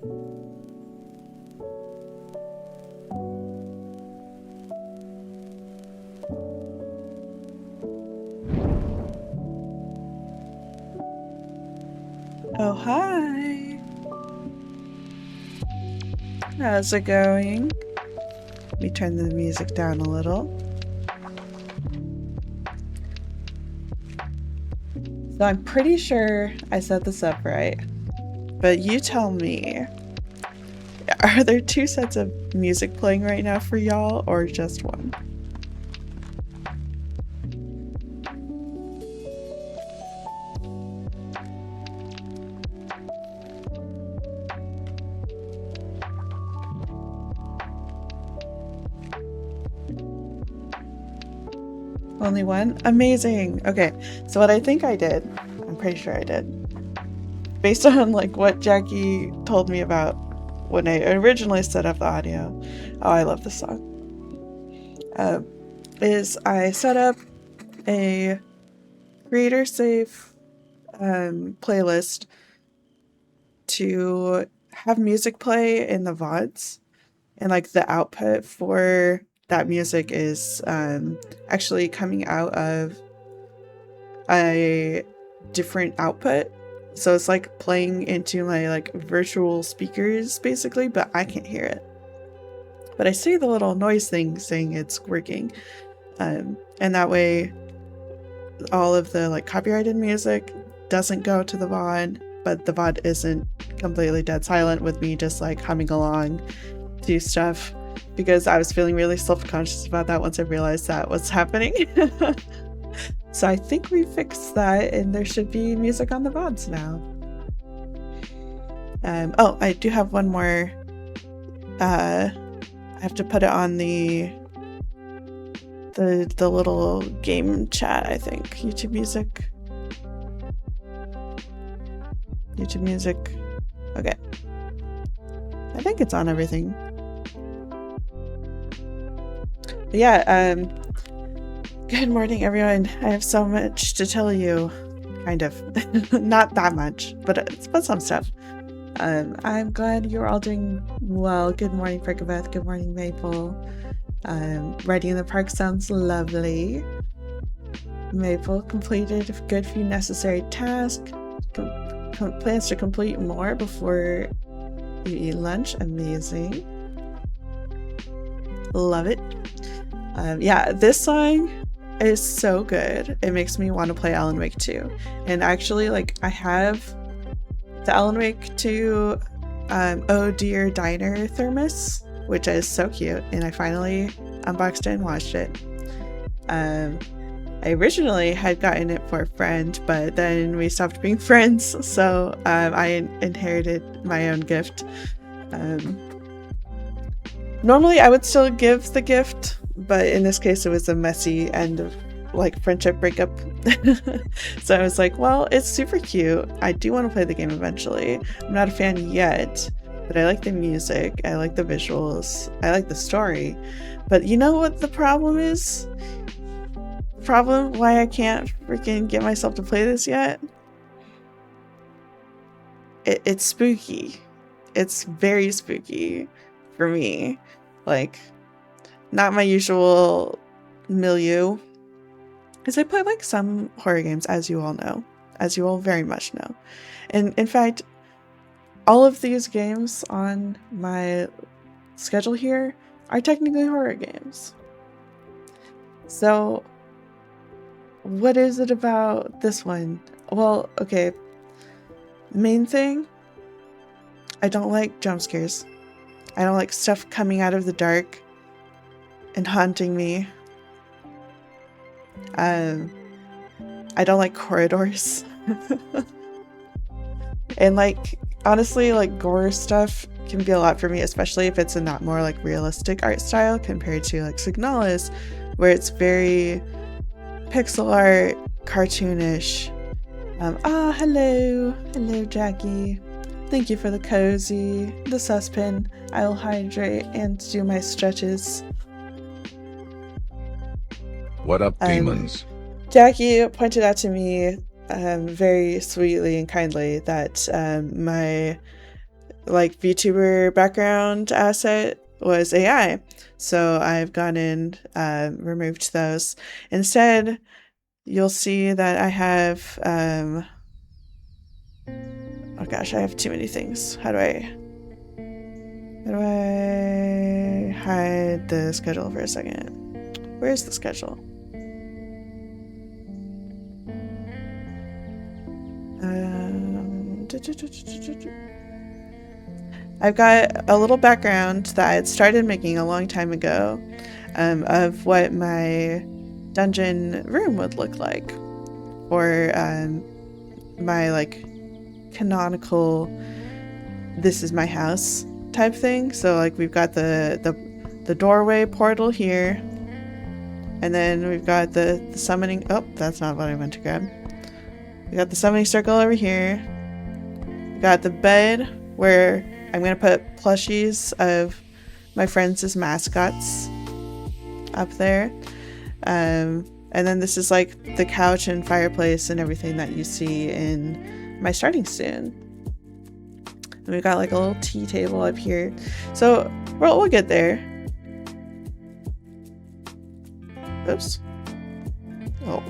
Oh, hi. How's it going? Let me turn the music down a little. So I'm pretty sure I set this up right, but you tell me, are there two sets of music playing right now for y'all or just one? Only one? Amazing. Okay, so what I think I did, I'm pretty sure I did, based on like what Jackie told me about when I originally set up the audio. Oh, I love this song. Is I set up a creator safe playlist to have music play in the VODs, and like the output for that music is actually coming out of a different output. So it's like playing into my like virtual speakers basically, but I can't hear it. But I see the little noise thing saying it's working. And that way all of the like copyrighted music doesn't go to the VOD, but the VOD isn't completely dead silent with me just like humming along to stuff, because I was feeling really self-conscious about that once I realized that was happening. So I think we fixed that and there should be music on the VODs now. Oh, I do have one more. I have to put it on the little game chat, I think. YouTube music. Okay. I think it's on everything. But yeah, good morning, everyone. I have so much to tell you. Kind of. Not that much, but some stuff. I'm glad you're all doing well. Good morning, Fricabeth. Good morning, Maple. Riding in the park sounds lovely. Maple completed a good few necessary tasks. Plans to complete more before you eat lunch. Amazing. Love it. Yeah, this song is so good. It makes me want to play Alan Wake 2. And actually, like, I have the Alan Wake 2 Oh Dear Diner thermos, which is so cute, and I finally unboxed it and watched it. I originally had gotten it for a friend, but then we stopped being friends, so I inherited my own gift. Normally I would still give the gift, but in this case it was a messy end of like friendship breakup. So I was like, well, it's super cute. I do want to play the game eventually. I'm not a fan yet, but I like the music, I like the visuals, I like the story. But you know what the problem is? Problem why I can't freaking get myself to play this yet? It's spooky. It's very spooky for me. Like, not my usual milieu. Because I play like some horror games, as you all know. As you all very much know. And in fact, all of these games on my schedule here are technically horror games. So, what is it about this one? Well, okay. Main thing, I don't like jump scares. I don't like stuff coming out of the dark and haunting me. I don't like corridors. And like, honestly, like gore stuff can be a lot for me, especially if it's a not more like realistic art style compared to like Signalis, where it's very pixel art, cartoonish. Hello Jackie. Thank you for the cozy, the suspin. I'll hydrate and do my stretches. What up, demons? Jackie pointed out to me very sweetly and kindly that my like VTuber background asset was AI. So I've gone in, removed those. Instead, you'll see that I have, oh gosh, I have too many things. How do I hide the schedule for a second? Where's the schedule? I've got a little background that I had started making a long time ago, of what my dungeon room would look like, or my like canonical "this is my house" type thing. So like we've got the doorway portal here, and then we've got the summoning. Oh, that's not what I meant to grab. We got the summoning circle over here. We got the bed where I'm gonna put plushies of my friends as mascots up there. And then this is like the couch and fireplace and everything that you see in my starting soon. And we've got like a little tea table up here. So we'll get there. Oops. Oh.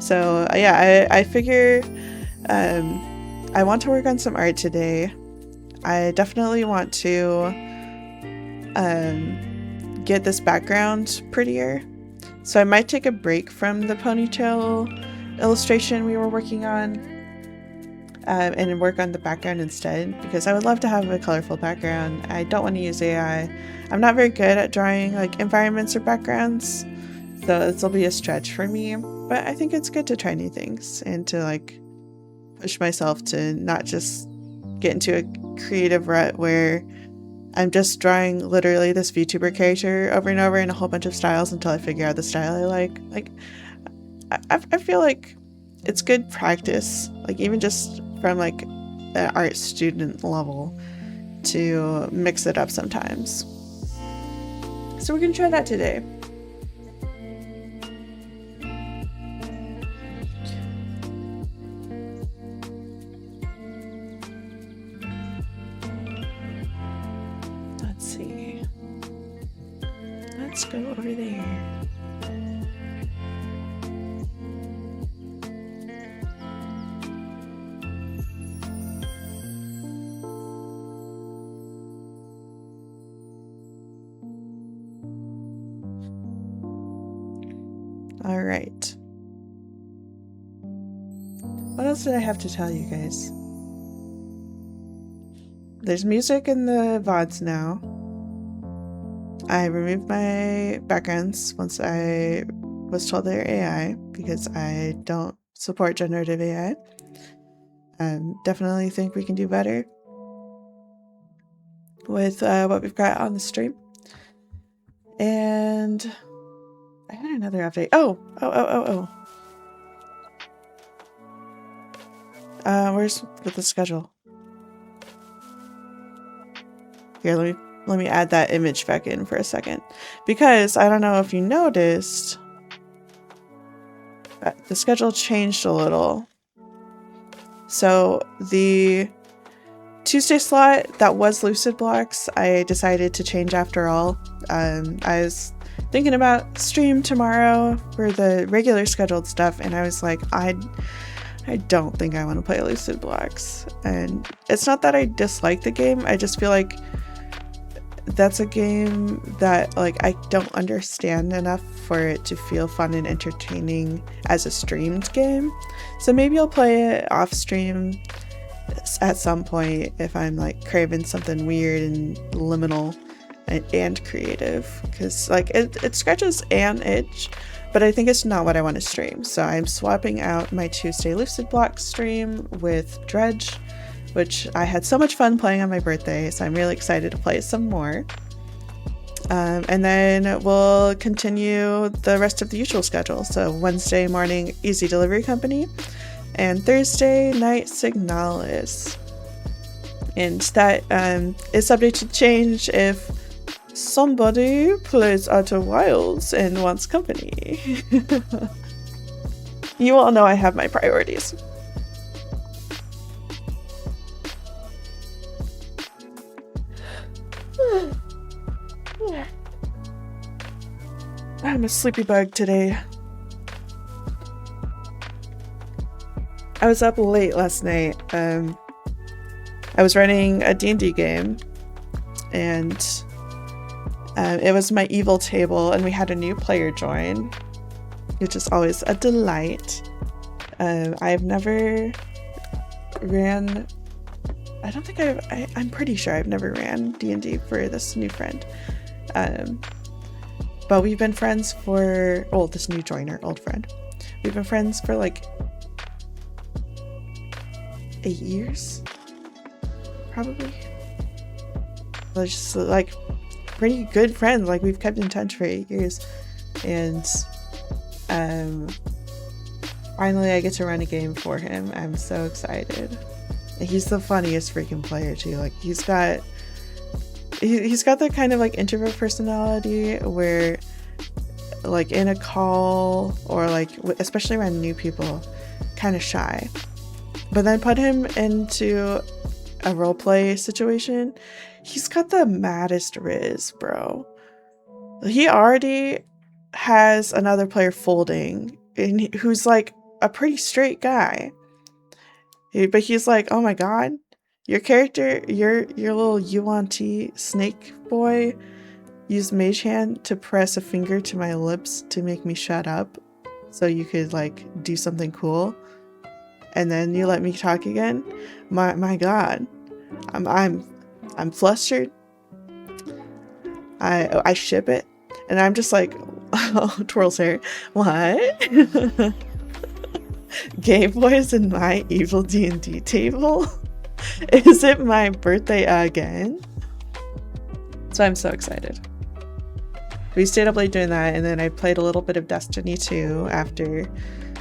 So yeah, I figure I want to work on some art today. I definitely want to get this background prettier. So I might take a break from the ponytail illustration we were working on, and work on the background instead, because I would love to have a colorful background. I don't want to use AI. I'm not very good at drawing like environments or backgrounds, so this will be a stretch for me, but I think it's good to try new things and to like push myself to not just get into a creative rut where I'm just drawing literally this VTuber character over and over in a whole bunch of styles until I figure out the style I like. Like, I feel like it's good practice, like even just from like an art student level, to mix it up sometimes. So we're gonna try that today. Let's see. Let's go over there. All right. What else did I have to tell you guys? There's music in the VODs now. I removed my backgrounds once I was told they're AI, because I don't support generative AI. Definitely think we can do better with what we've got on the stream. And I had another update. Oh. Where's the schedule? Here, let me add that image back in for a second, because I don't know if you noticed, the schedule changed a little. So the Tuesday slot that was Lucid Blocks, I decided to change after all. I was thinking about stream tomorrow for the regular scheduled stuff, and I was like, I don't think I want to play Lucid Blocks. And it's not that I dislike the game, I just feel like that's a game that like I don't understand enough for it to feel fun and entertaining as a streamed game. So maybe I'll play it off stream at some point if I'm like craving something weird and liminal and creative, because like it scratches an itch, but I think it's not what I want to stream. So I'm swapping out my Tuesday Lucid Block stream with Dredge, which I had so much fun playing on my birthday, so I'm really excited to play some more. And then we'll continue the rest of the usual schedule. So Wednesday morning, Easy Delivery Company, and Thursday night, Signalis. And that is subject to change if somebody plays Outer Wilds and wants company. You all know I have my priorities. I'm a sleepy bug today. I was up late last night. I was running a D&D game, and it was my evil table, and we had a new player join, which is always a delight. I've never ran... I'm pretty sure I've never ran D&D for this new friend. But we've been friends for... this new joiner, old friend. We've been friends for like 8 years? Probably. We're just like pretty good friends. Like we've kept in touch for 8 years. And finally I get to run a game for him. I'm so excited. And he's the funniest freaking player too. Like he's got the kind of like introvert personality where like in a call or like especially around new people, kind of shy. But then put him into a roleplay situation, he's got the maddest riz, bro. He already has another player folding, and who's like a pretty straight guy. But he's like, oh my god, your character, your little Yuan-Ti snake boy used Mage Hand to press a finger to my lips to make me shut up so you could like do something cool. And then you let me talk again. My god. I'm flustered. I ship it. And I'm just like, oh, twirls hair. What? Gay boys in my evil D&D table? Is it my birthday again? So I'm so excited. We stayed up late doing that, and then I played a little bit of Destiny 2 after,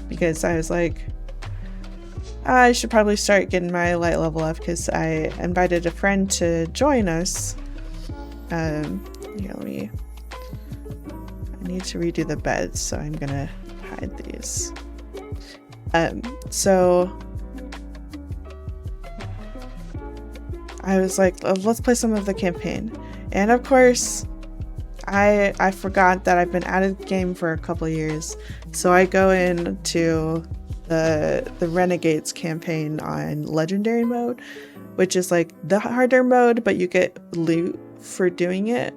because I was like, I should probably start getting my light level up, because I invited a friend to join us. Here, I need to redo the beds, so I'm gonna hide these. So I was like, let's play some of the campaign. And of course, I forgot that I've been out of the game for a couple years. So I go into the Renegades campaign on legendary mode, which is like the harder mode, but you get loot for doing it.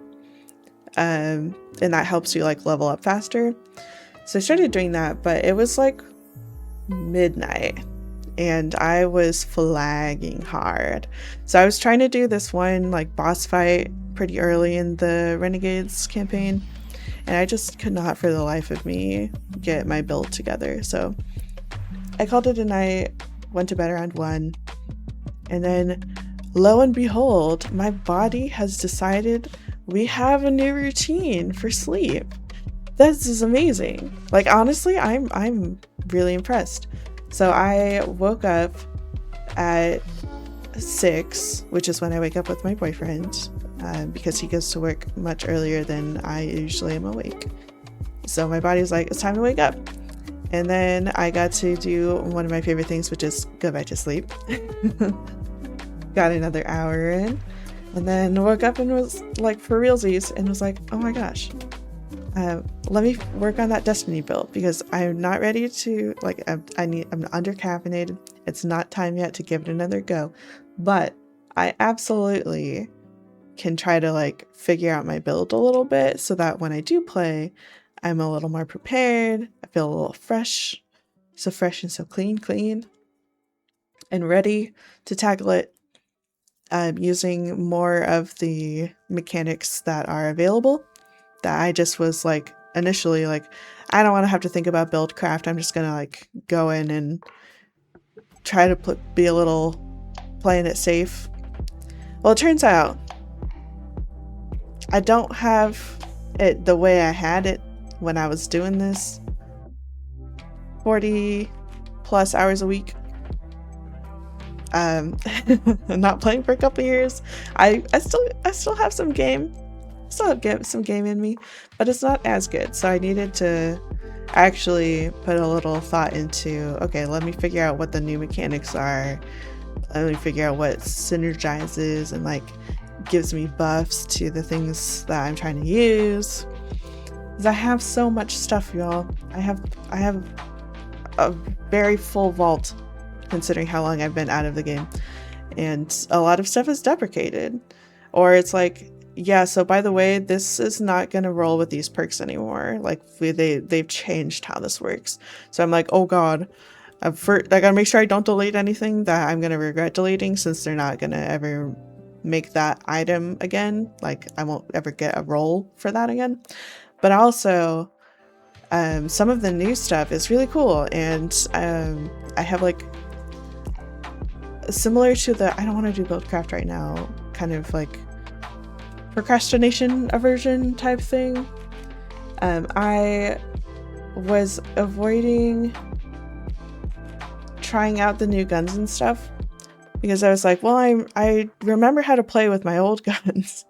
And that helps you like level up faster. So I started doing that, but it was like midnight and I was flagging hard. So I was trying to do this one like boss fight pretty early in the Renegades campaign, and I just could not for the life of me get my build together. So I called it a night, went to bed around 1, and then lo and behold, my body has decided we have a new routine for sleep. This is amazing. Like honestly, I'm really impressed. So I woke up at 6, which is when I wake up with my boyfriend, because he goes to work much earlier than I usually am awake. So my body's like, it's time to wake up. And then I got to do one of my favorite things, which is go back to sleep. Got another hour in, and then woke up and was like for realsies and was like, oh my gosh, let me work on that Destiny build, because I'm not ready to like, I'm under caffeinated. It's not time yet to give it another go, but I absolutely can try to like figure out my build a little bit so that when I do play, I'm a little more prepared. I feel a little fresh, so fresh and so clean and ready to tackle it. Using more of the mechanics that are available, that I just was like initially like, I don't want to have to think about build craft. I'm just gonna like go in and try to be a little playing it safe. Well, it turns out I don't have it the way I had it when I was doing this 40 plus hours a week. Not playing for a couple years. I still have some game. Still have some game in me, but it's not as good. So I needed to actually put a little thought into, okay, let me figure out what the new mechanics are. Let me figure out what synergizes and like gives me buffs to the things that I'm trying to use. Because I have so much stuff, y'all. I have a very full vault, considering how long I've been out of the game. And a lot of stuff is deprecated. Or it's like, yeah, so by the way, this is not going to roll with these perks anymore. Like, they've changed how this works. So I'm like, oh god. I gotta make sure I don't delete anything that I'm gonna regret deleting, since they're not gonna ever make that item again. Like, I won't ever get a roll for that again. But also, some of the new stuff is really cool, and I have like similar to the I don't want to do buildcraft right now kind of like procrastination aversion type thing. I was avoiding trying out the new guns and stuff because I was like, well, I remember how to play with my old guns.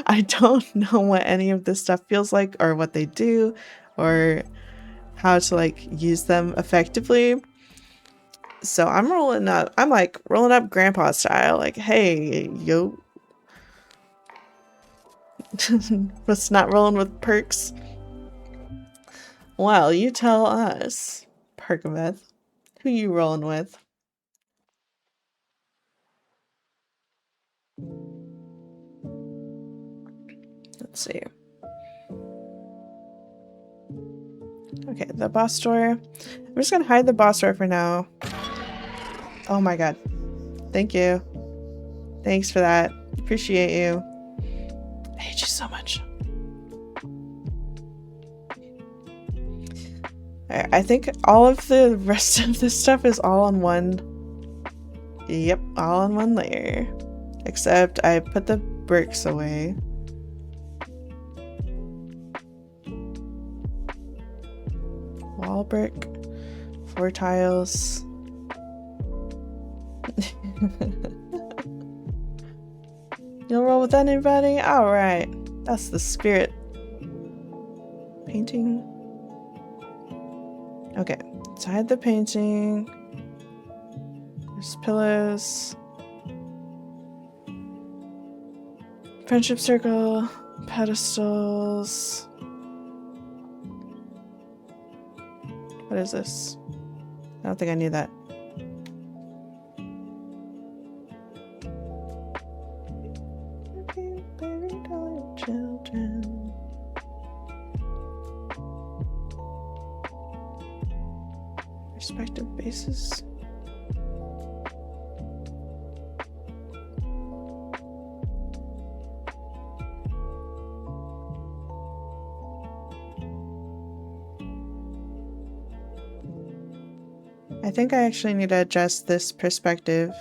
I don't know what any of this stuff feels like or what they do or how to like use them effectively. So I'm rolling up grandpa style, like, hey, yo. What's not rolling with perks? Well, you tell us, Perkaveth. Who you rolling with? Let's see. Okay, the boss door. I'm just gonna hide the boss door for now. Oh my god. Thank you. Thanks for that. Appreciate you. I hate you so much. Alright, I think all of the rest of this stuff is all on one. Yep, all on one layer. Except I put the bricks away. Wall brick. 4 tiles. You'll roll with anybody? Alright. That's the spirit. Painting. Okay. So I had the painting. There's pillows. Friendship circle. Pedestals. What is this? I don't think I need that. Children. Respective bases. I think I actually need to adjust this perspective.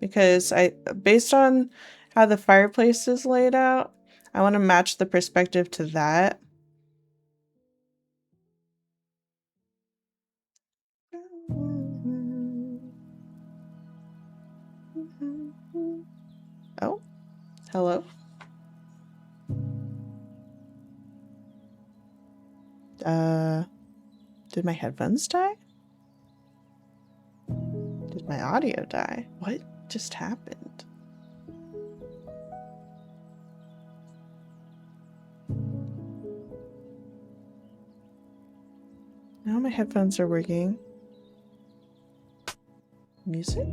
Because based on how the fireplace is laid out, I want to match the perspective to that. Oh, hello. Did my headphones die? Did my audio die? What just happened? Now my headphones are working. Music?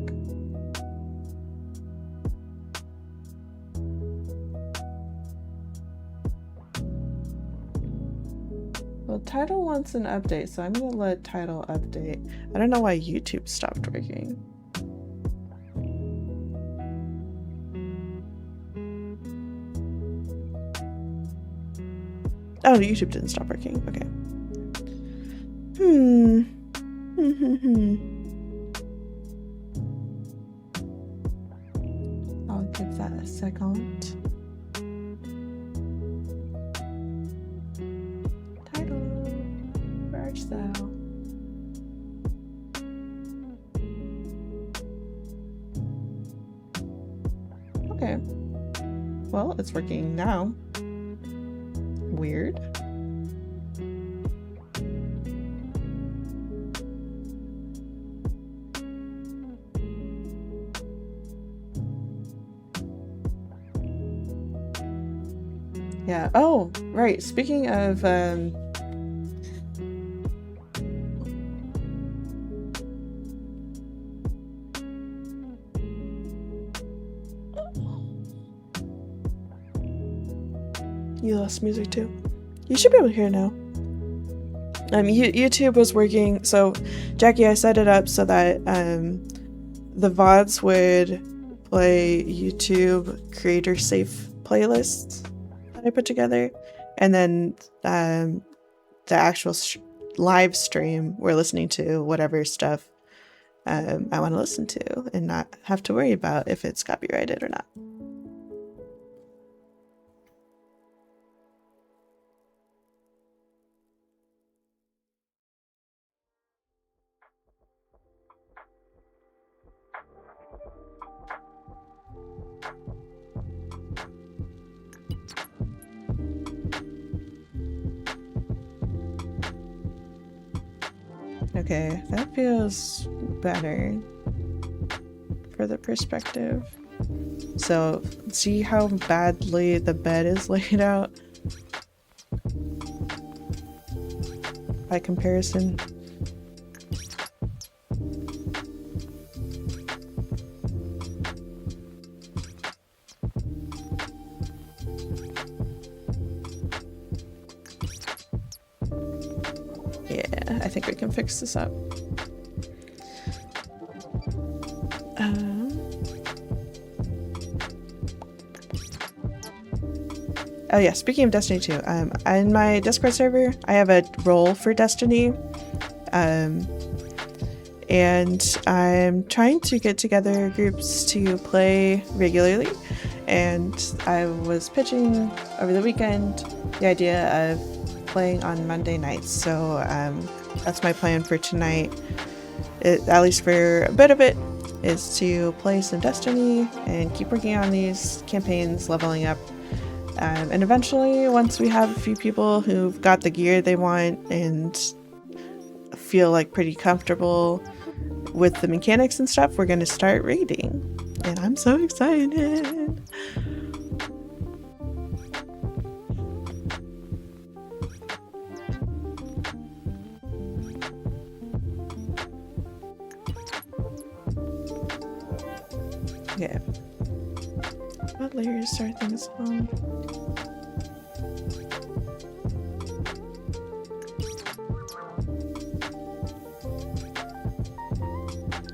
Well, title wants an update, so I'm gonna let title update. I don't know why YouTube stopped working. Oh, YouTube didn't stop working. Okay. I'll give that a second. Title. Where art thou? Okay. Well, it's working now. Weird. Yeah. Oh, right. Speaking of you lost music too. You should be able to hear it now. YouTube was working, so Jackie, I set it up so that the VODs would play YouTube creator safe playlists that I put together, and then the actual live stream we're listening to whatever stuff I want to listen to and not have to worry about if it's copyrighted or not. Okay, that feels better for the perspective. So, see how badly the bed is laid out? By comparison. Yeah, I think we can fix this up. Oh yeah, speaking of Destiny 2, in my Discord server, I have a role for Destiny, and I'm trying to get together groups to play regularly, and I was pitching over the weekend the idea of playing on Monday nights, so that's my plan for tonight, at least for a bit of it, is to play some Destiny and keep working on these campaigns, leveling up. And eventually, once we have a few people who've got the gear they want and feel like pretty comfortable with the mechanics and stuff, we're going to start raiding. And I'm so excited. Okay. What layers are things on?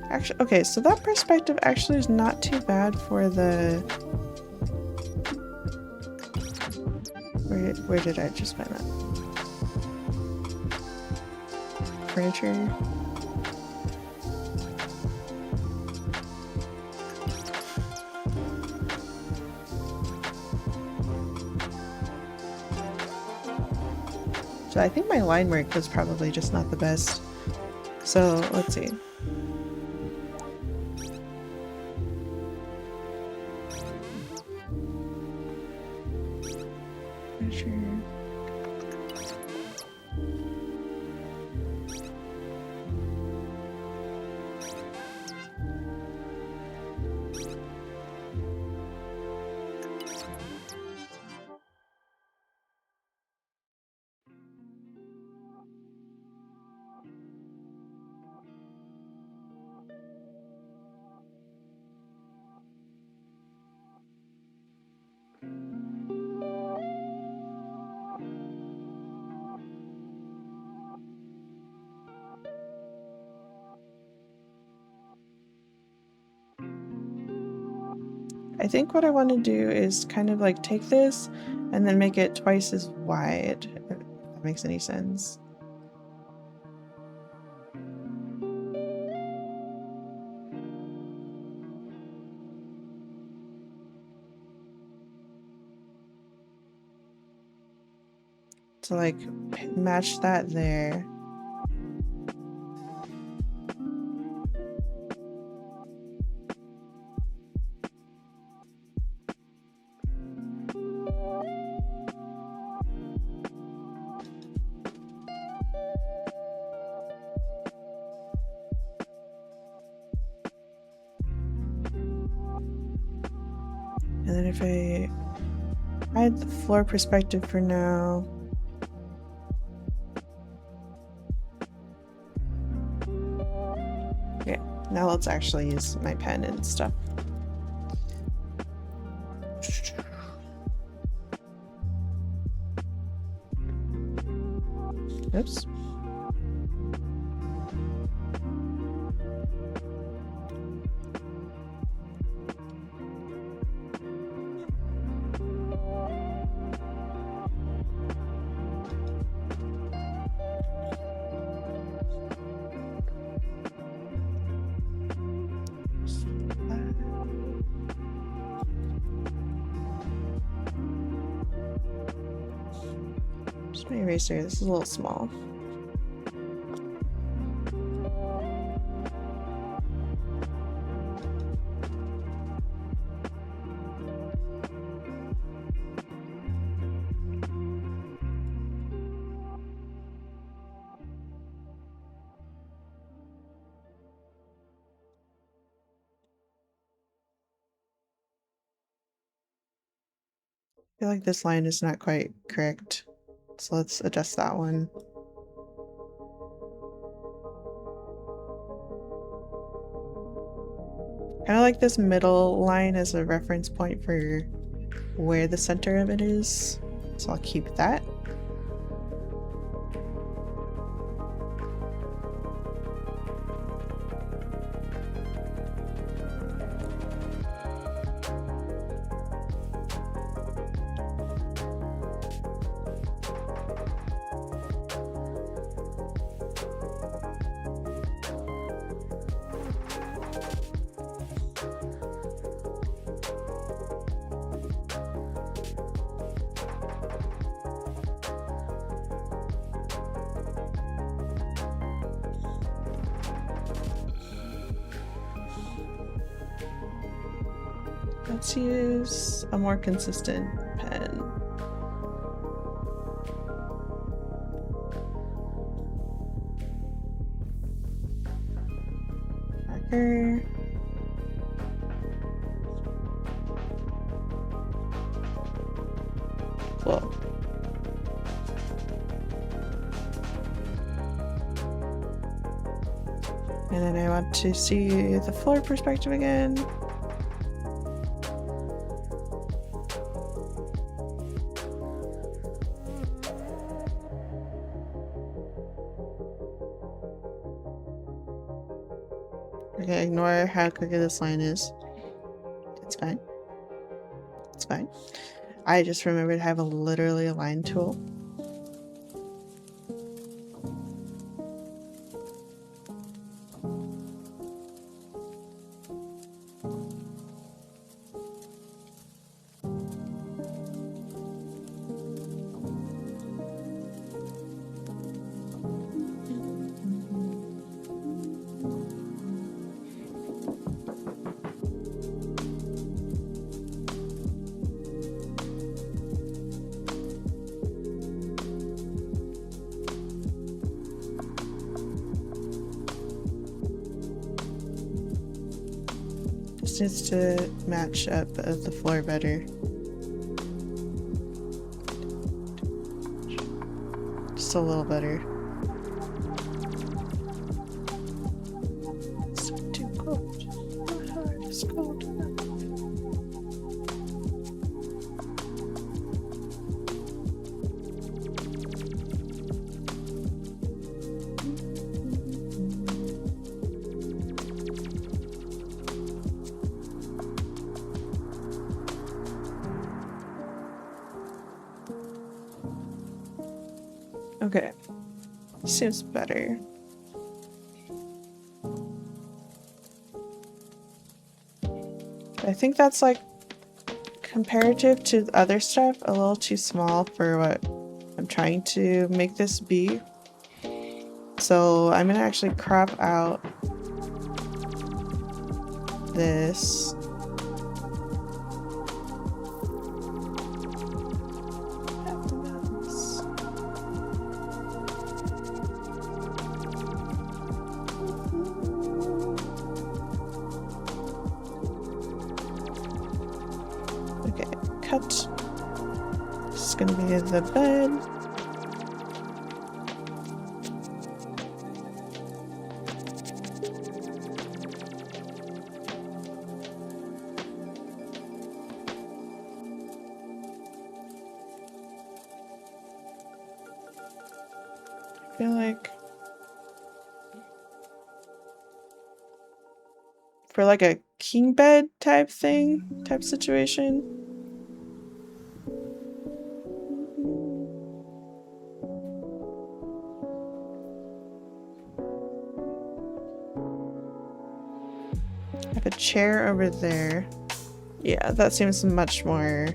Actually, okay, so that perspective actually is not too bad for the... Where did I just find that? Furniture. So I think my line work was probably just not the best. So let's see. I think what I want to do is kind of like take this and then make it twice as wide, if that makes any sense. To like match that there. And then if I Hide the floor perspective for now. Okay, now let's actually use my pen and stuff. Oops. Just my eraser, this is a little small. I feel like this line is not quite correct, so let's adjust that one. Kind of like this middle line as a reference point for where the center of it is, so I'll keep that. Let's use a more consistent pen. Marker. Cool. And then I want to see the floor perspective again. Okay, ignore how crooked this line is. It's fine. It's fine. I just remembered I have literally a line tool. Just needs to match up the floor better. Just a little better. It's too cold. My heart is cold enough. Okay, seems better. I think that's like comparative to the other stuff, a little too small for what I'm trying to make this be. So I'm gonna actually crop out this. Okay, cut. gonna be the bed. I feel like for like a king bed type situation. I have a chair over there. Yeah, that seems much more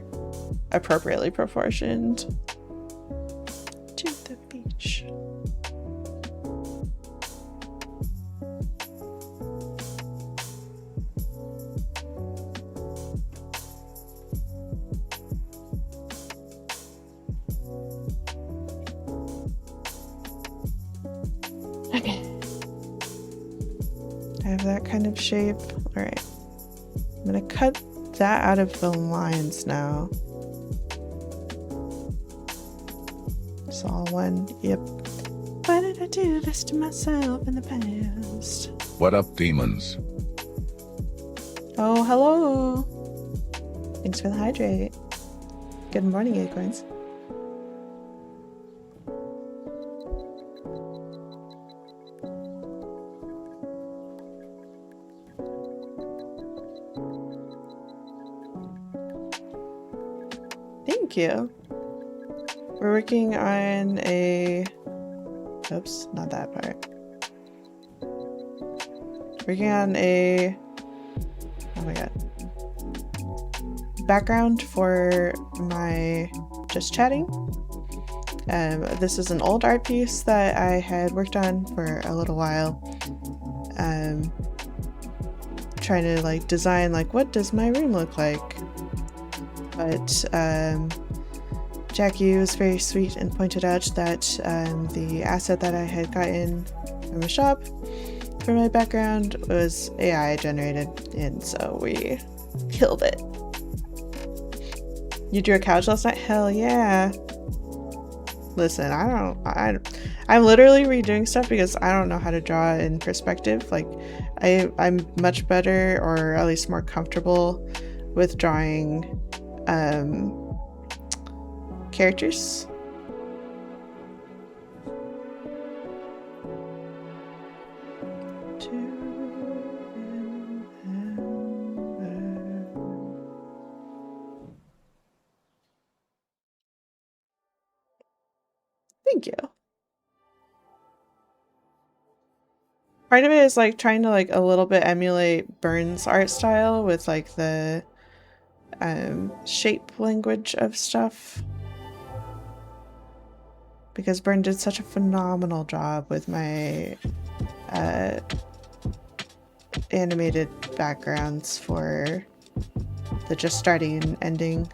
appropriately proportioned. To the beach. Okay. I have that kind of shape. Alright. I'm gonna cut that out of the lines now. It's all one. Yep. Why did I do this to myself in the past? What up, demons? Oh, hello. Thanks for the hydrate. Good morning, acorns. Thank you. We're working on a... Oops, not that part. Working on a... Oh my god. Background for my just chatting. This is an old art piece that I had worked on for a little while. Trying to like design like what does my room look like? But Jackie was very sweet and pointed out that the asset that I had gotten from a shop for my background was AI generated, and so we killed it. You drew a couch last night? Hell yeah. Listen, I'm literally redoing stuff because I don't know how to draw in perspective. Like, I'm much better, or at least more comfortable, with drawing characters. Thank you. Part of it is like trying to like a little bit emulate Burns' art style with like the shape language of stuff. Because Byrne did such a phenomenal job with my animated backgrounds for the just starting and ending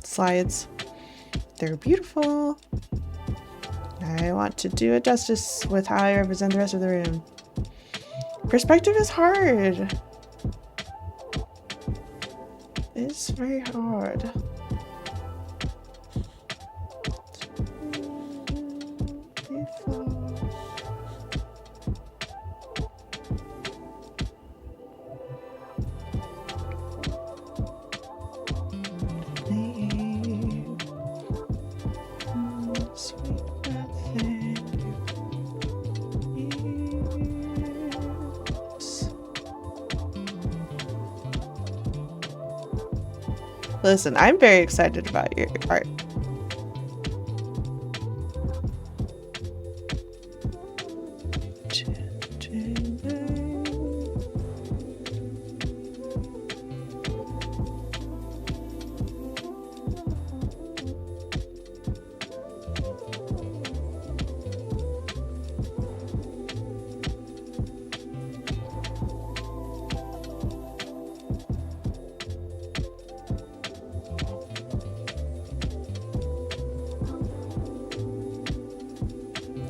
slides. They're beautiful. I want to do it justice with how I represent the rest of the room. Perspective is hard. It's very hard. Listen, I'm very excited about your art.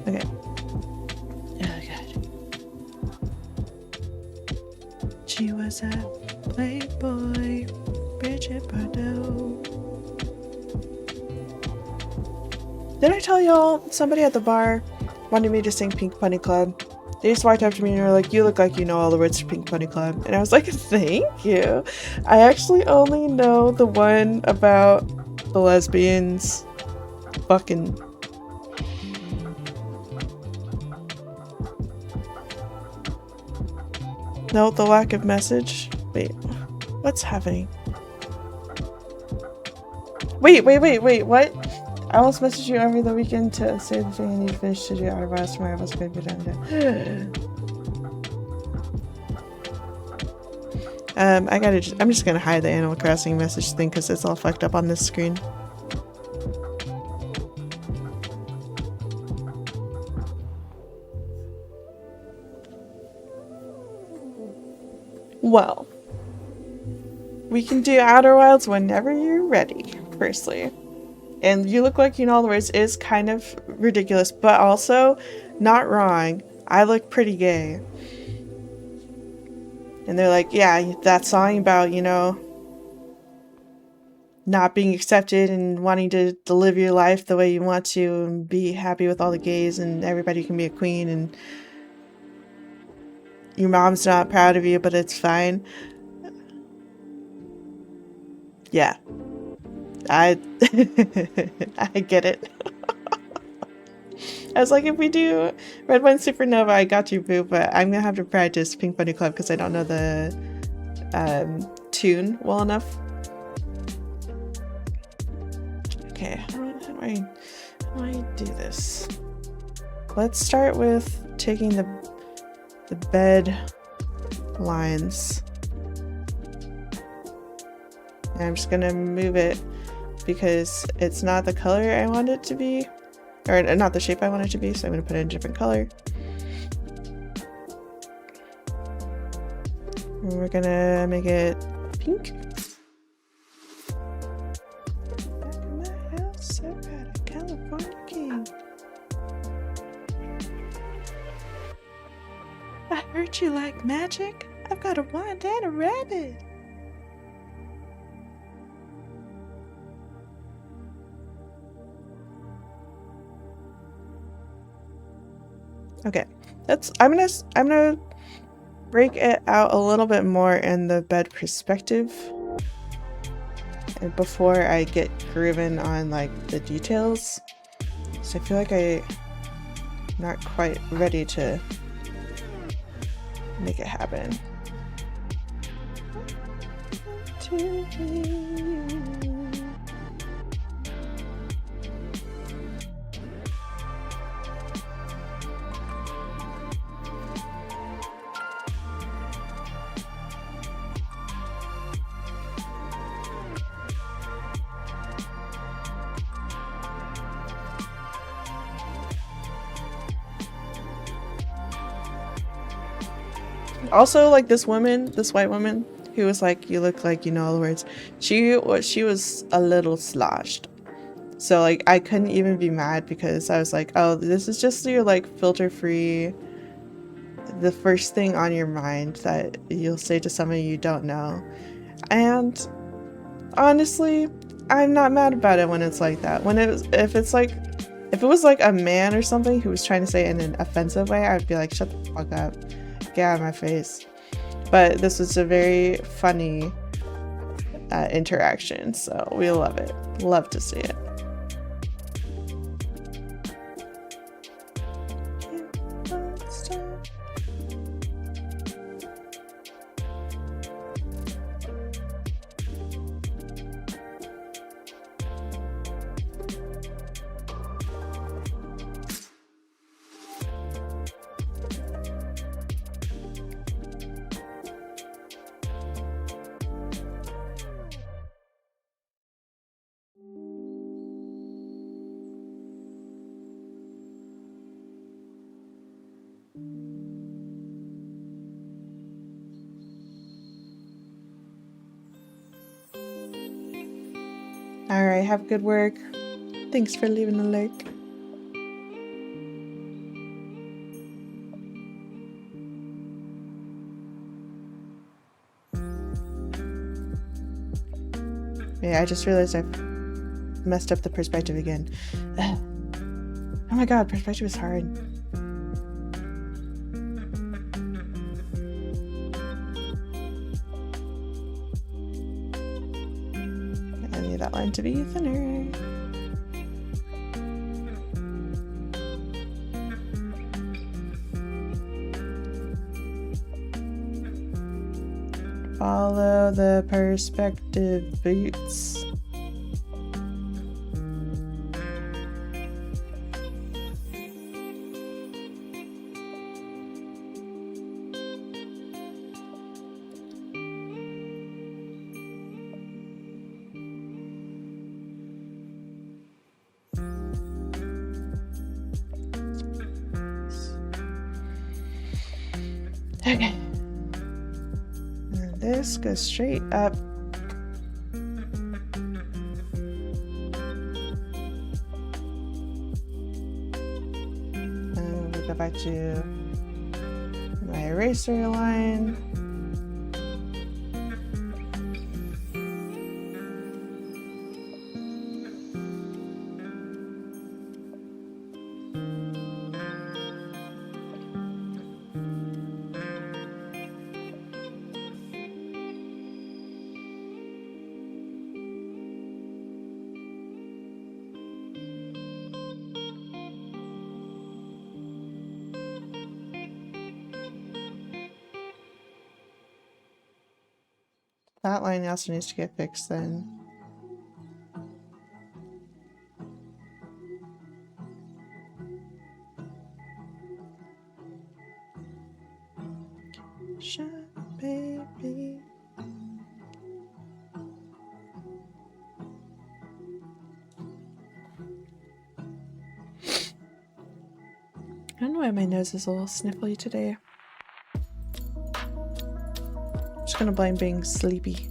Okay. Oh god. She was a playboy, Bridget Bardot. Did I tell y'all somebody at the bar wanted me to sing Pink Pony Club? They just walked up to me and were like, "You look like you know all the words to Pink Pony Club." And I was like, "Thank you." I actually only know the one about the lesbians fucking. No, the lack of message. Wait, what's happening? Wait, what? I almost messaged you over the weekend to say the thing I need to finish to do out of hours tomorrow. I was going to be done. I'm just gonna hide the Animal Crossing message thing because it's all fucked up on this screen. Well, we can do Outer Wilds whenever you're ready, firstly. And you look like you know all the words is kind of ridiculous, but also not wrong. I look pretty gay. And they're like, yeah, that song about, you know, not being accepted and wanting to live your life the way you want to and be happy with all the gays and everybody can be a queen and your mom's not proud of you, but it's fine. Yeah. I get it. I was like, if we do Red Wine Supernova, I got you, boo, but I'm gonna have to practice Pink Bunny Club because I don't know the tune well enough. Okay, how do I do this? Let's start with taking the bed lines. And I'm just gonna move it because it's not the color I want it to be, or not the shape I want it to be, so I'm gonna put it in a different color. And we're gonna make it pink. Back in my house, I've got a California king. I heard you like magic. I've got a wand and a rabbit. Okay, I'm gonna break it out a little bit more in the bed perspective and before I get grooving on like the details. So I feel like I'm not quite ready to make it happen. Also, like this white woman who was like, "You look like you know all the words." She was a little sloshed, so like I couldn't even be mad because I was like, "Oh, this is just your like filter-free, the first thing on your mind that you'll say to someone you don't know." And honestly, I'm not mad about it when it's like that. If it was like a man or something who was trying to say it in an offensive way, I'd be like, "Shut the fuck up. Get out of my face." But this was a very funny interaction, so we love it. Love to see it. Alright, have good work. Thanks for leaving a lurk. Yeah, I just realized I've messed up the perspective again. Oh my god, perspective is hard. I need that line to be thinner. Follow the perspective boots. Okay. And this goes straight up. And we go back to my eraser line. That line also needs to get fixed then. Shine, baby. I don't know why my nose is a little sniffly today. I'm just gonna blame being sleepy.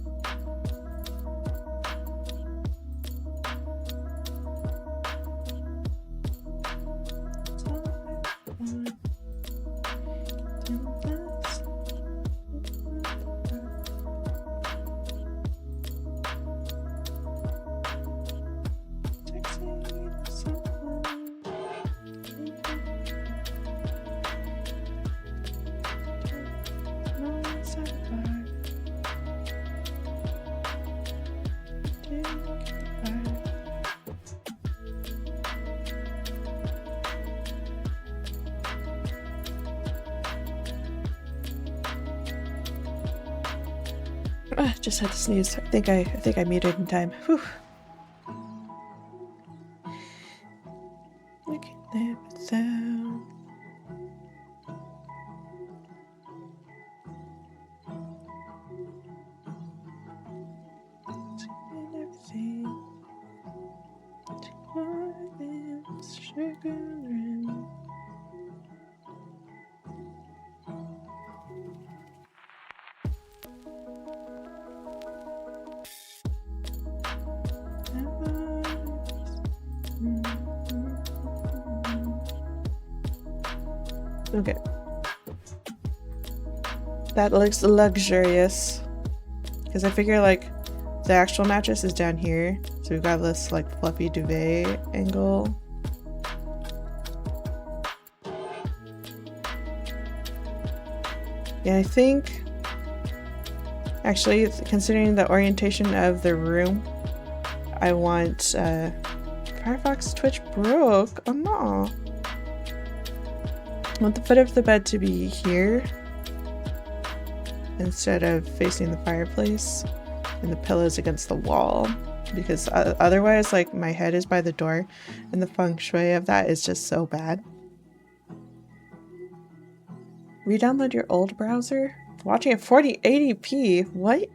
Just had to sneeze. I think I muted in time. Whew. Okay, there it down. Everything. Sugar and okay. That looks luxurious. Because I figure like the actual mattress is down here. So we've got this like fluffy duvet angle. Yeah, I think actually considering the orientation of the room, I want Firefox Twitch broke. Oh no. I want the foot of the bed to be here instead of facing the fireplace and the pillows against the wall, because otherwise like my head is by the door and the feng shui of that is just so bad. Re-download your old browser? Watching at 4080p? What?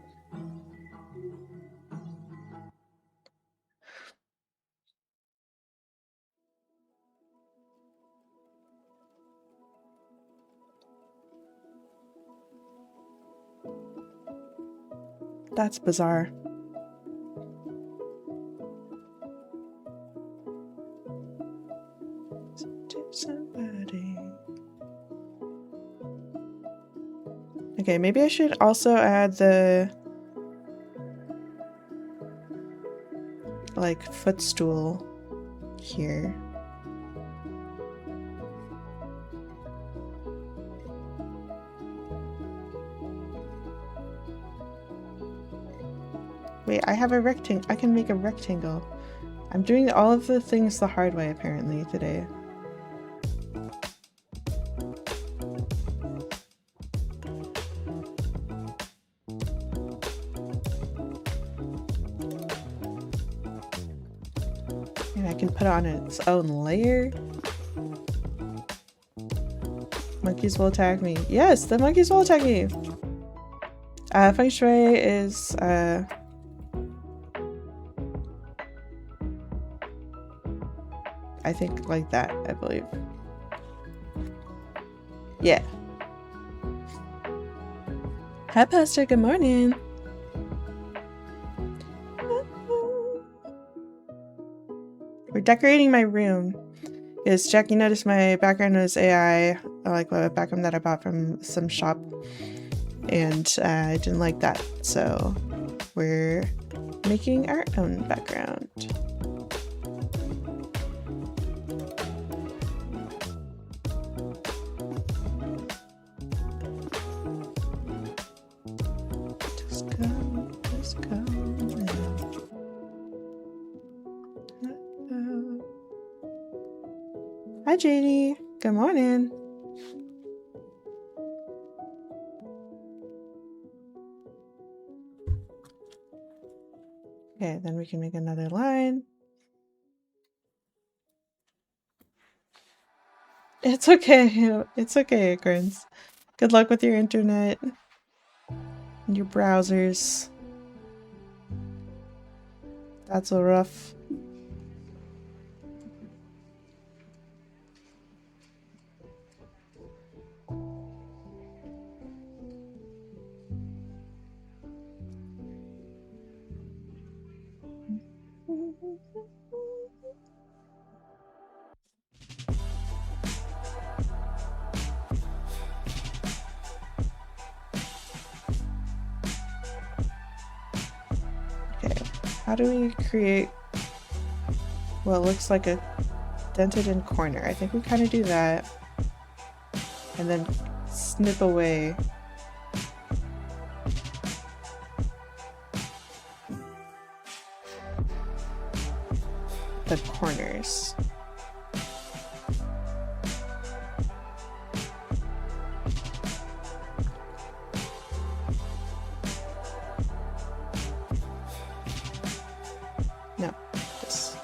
That's bizarre. Somebody. Okay, maybe I should also add the like footstool here. Wait, I have a rectangle. I can make a rectangle. I'm doing all of the things the hard way, apparently, today. And I can put it on its own layer. Monkeys will attack me. Yes, the monkeys will attack me! Feng Shui is, I think like that, I believe. Yeah. Hi, Pastor. Good morning. We're decorating my room. Because Jackie noticed my background was AI, like a background that I bought from some shop. And I didn't like that. So we're making our own background. Just go. Hi, JD. Good morning. Okay, then we can make another line. It's okay. It's okay, Acorns. Good luck with your internet and your browsers. That's so rough. Okay, how do we create what looks like a dented in corner? I think we kind of do that. And then snip away the corners. No, this.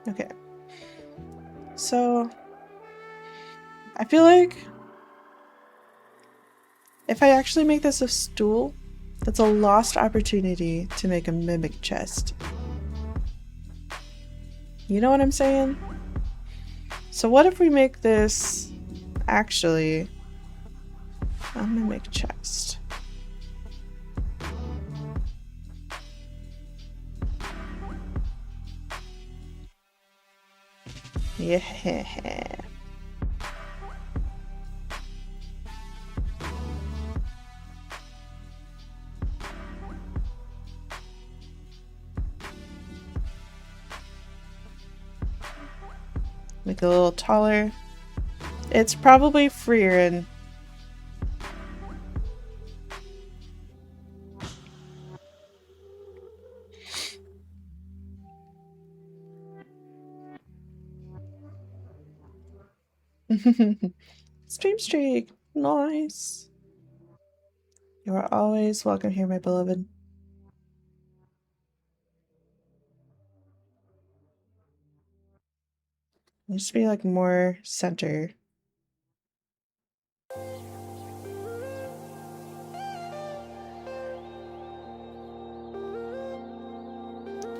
Okay. So I feel like if I actually make this a stool, that's a lost opportunity to make a mimic chest. You know what I'm saying? So what if we make this actually a mimic chest? Yeah. Make it a little taller. It's probably freer and Stream streak. Nice. You are always welcome here, my beloved. Needs to be like more center.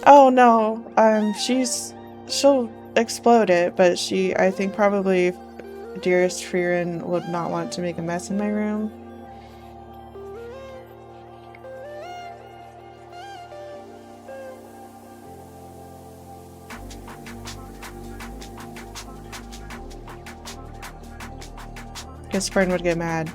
Oh no, she'll explode it, but I think probably dearest Frieren would not want to make a mess in my room. because Fern would get mad.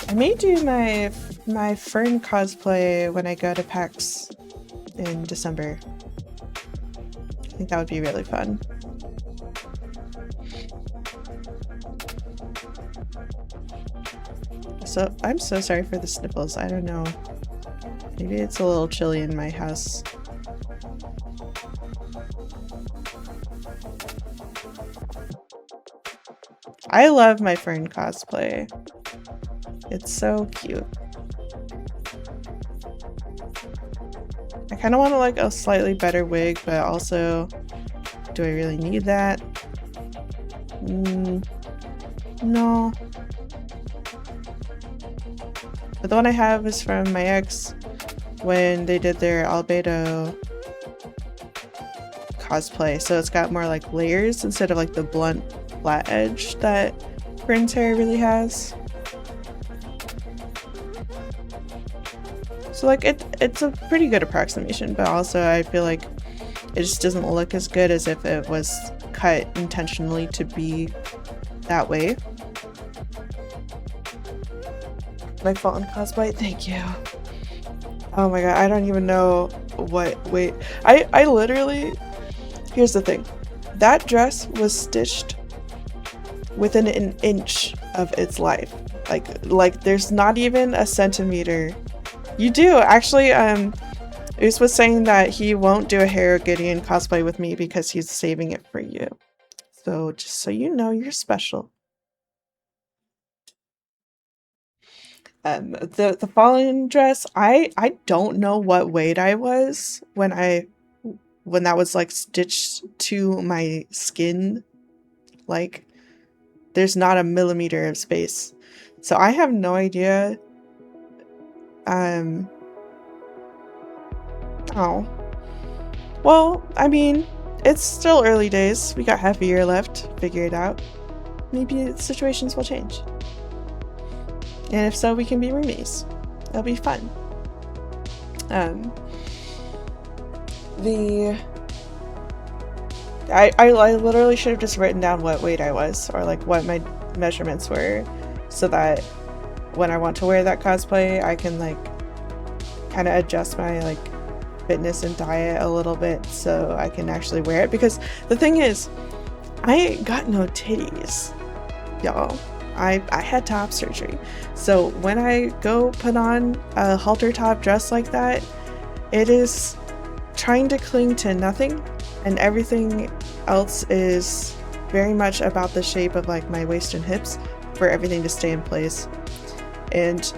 I may do my Fern cosplay when I go to PAX in December. I think that would be really fun. So I'm so sorry for the sniffles. I don't know. Maybe it's a little chilly in my house. I love my Fern cosplay. It's so cute. I kind of want like a slightly better wig, but also, do I really need that? No. But the one I have is from my ex when they did their albedo cosplay, so it's got more like layers instead of like the blunt flat edge that Fern's hair really has. So like it's a pretty good approximation, but also I feel like it just doesn't look as good as if it was cut intentionally to be that way. My Fulton cosplay, thank you. Oh my god, I don't even know what wait. I literally, here's the thing. That dress was stitched within an inch of its life. Like there's not even a centimeter. You do actually. Us was saying that he won't do a Hera Gideon cosplay with me because he's saving it for you. So just so you know, you're special. The fallen dress, I don't know what weight I was when that was like stitched to my skin. Like there's not a millimeter of space. So I have no idea. Oh. Well, I mean, it's still early days. We got half a year left. Figure it out. Maybe situations will change. And if so, we can be roomies. That'll be fun. I literally should have just written down what weight I was, or like what my measurements were, so that when I want to wear that cosplay, I can like kind of adjust my like fitness and diet a little bit so I can actually wear it. Because the thing is, I ain't got no titties, y'all. I had top surgery, so when I go put on a halter top dress like that, it is trying to cling to nothing, and everything else is very much about the shape of like my waist and hips for everything to stay in place. And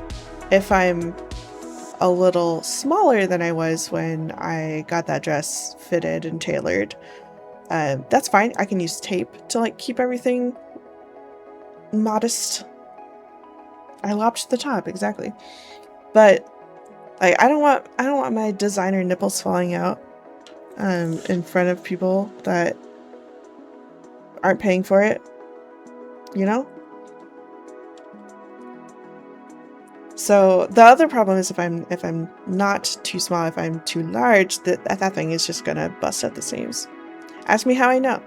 if I'm a little smaller than I was when I got that dress fitted and tailored, that's fine. I can use tape to like keep everything modest. I lopped the top, exactly. But like I don't want my designer nipples falling out in front of people that aren't paying for it, you know? So the other problem is if I'm not too small, if I'm too large, that thing is just gonna bust at the seams. Ask me how I know.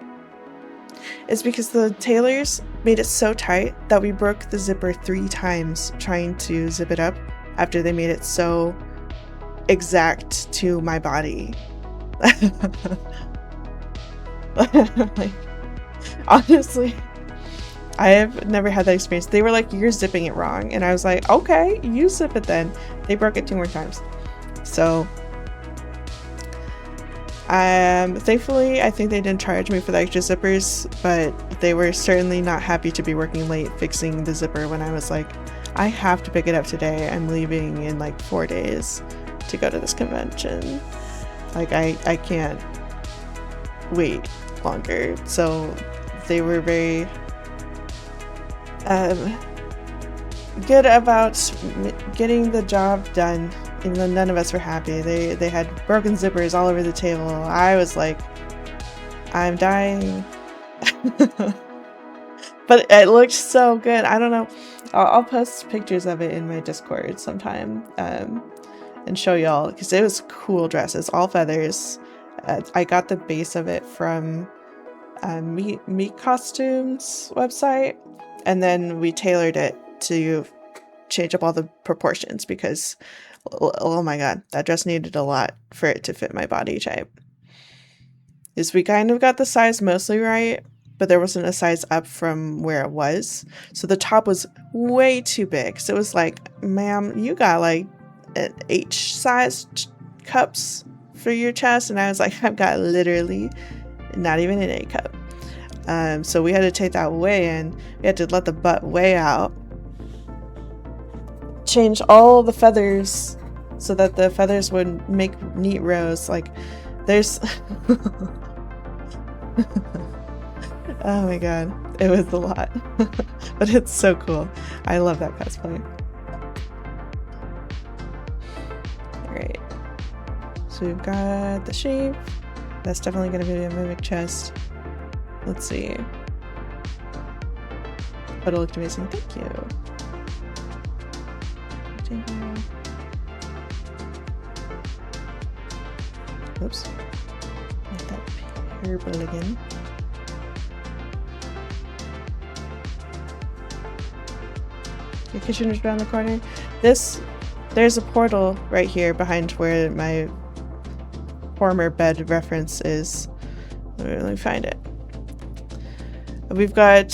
It's because the tailors made it so tight that we broke the zipper 3 times trying to zip it up after they made it so exact to my body. Like, honestly, I have never had that experience. They were like, you're zipping it wrong. And I was like, okay, you zip it then. They broke it 2 more times. So thankfully, I think they didn't charge me for the extra zippers, but they were certainly not happy to be working late fixing the zipper when I was like, I have to pick it up today. I'm leaving in like 4 days to go to this convention. Like I can't wait longer. So they were very good about getting the job done, even though none of us were happy. They had broken zippers all over the table. I was like, I'm dying. But it looked so good. I don't know. I'll post pictures of it in my Discord sometime and show y'all, because it was a cool dress. It's all feathers. I got the base of it from Meat Costumes website, and then we tailored it to change up all the proportions because, oh my god, that dress needed a lot for it to fit my body type. Is we kind of got the size mostly right, but there wasn't a size up from where it was. So the top was way too big. So it was like, ma'am, you got like an H-sized cups for your chest. And I was like, I've got literally not even an A cup. So we had to take that away, and we had to let the butt way out. Change all the feathers so that the feathers would make neat rows. Like there's oh my god, it was a lot. But it's so cool. I love that cosplay. Alright, so we've got the shape. That's definitely going to be a mimic chest. Let's see. But it looked amazing. Thank you. Oops. Make that purple again. Your kitchen is around the corner. There's a portal right here behind where my former bed reference is. Let me find it. We've got,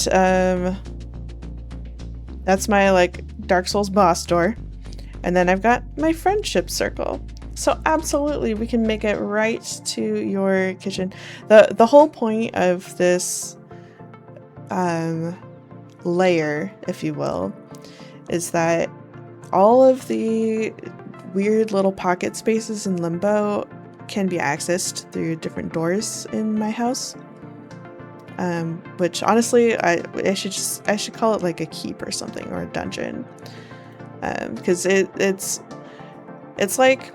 that's my, like, Dark Souls boss door. And then I've got my friendship circle. So absolutely, we can make it right to your kitchen. The whole point of this layer, if you will, is that all of the weird little pocket spaces in Limbo can be accessed through different doors in my house. Which honestly, I should call it like a keep or something, or a dungeon. Because it's like,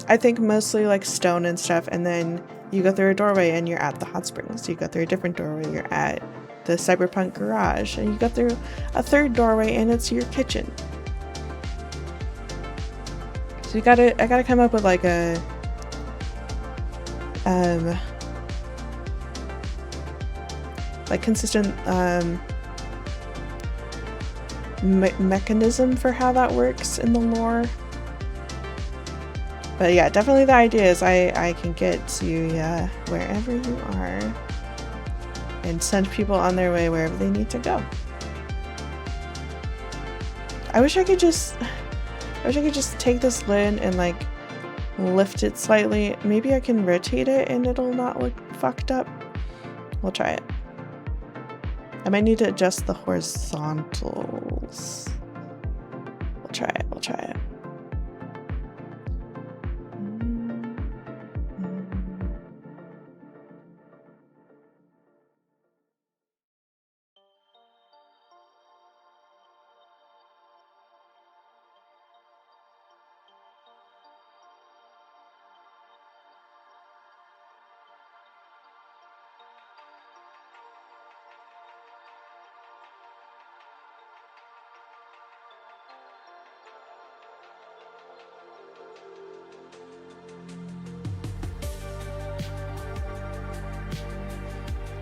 I think mostly like stone and stuff, and then you go through a doorway and you're at the hot springs. You go through a different doorway, you're at the cyberpunk garage, and you go through a third doorway and it's your kitchen. So I gotta come up with like a like consistent mechanism for how that works in the lore. But yeah, definitely the idea is I can get to wherever you are and send people on their way wherever they need to go. I wish I could just take this lid and like lift it slightly. Maybe I can rotate it and it'll not look fucked up. We'll try it. I might need to adjust the horizontals. We'll try it. Okay.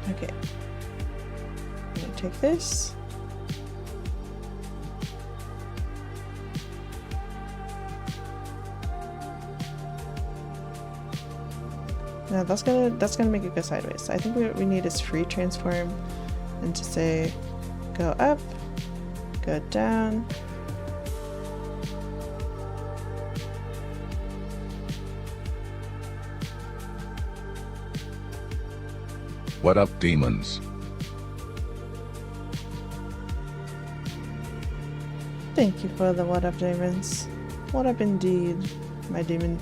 I'm gonna take this. Now that's gonna make it go sideways. I think what we need is free transform, and to say go up, go down. What up, demons? Thank you for the what up, demons. What up indeed, my demon.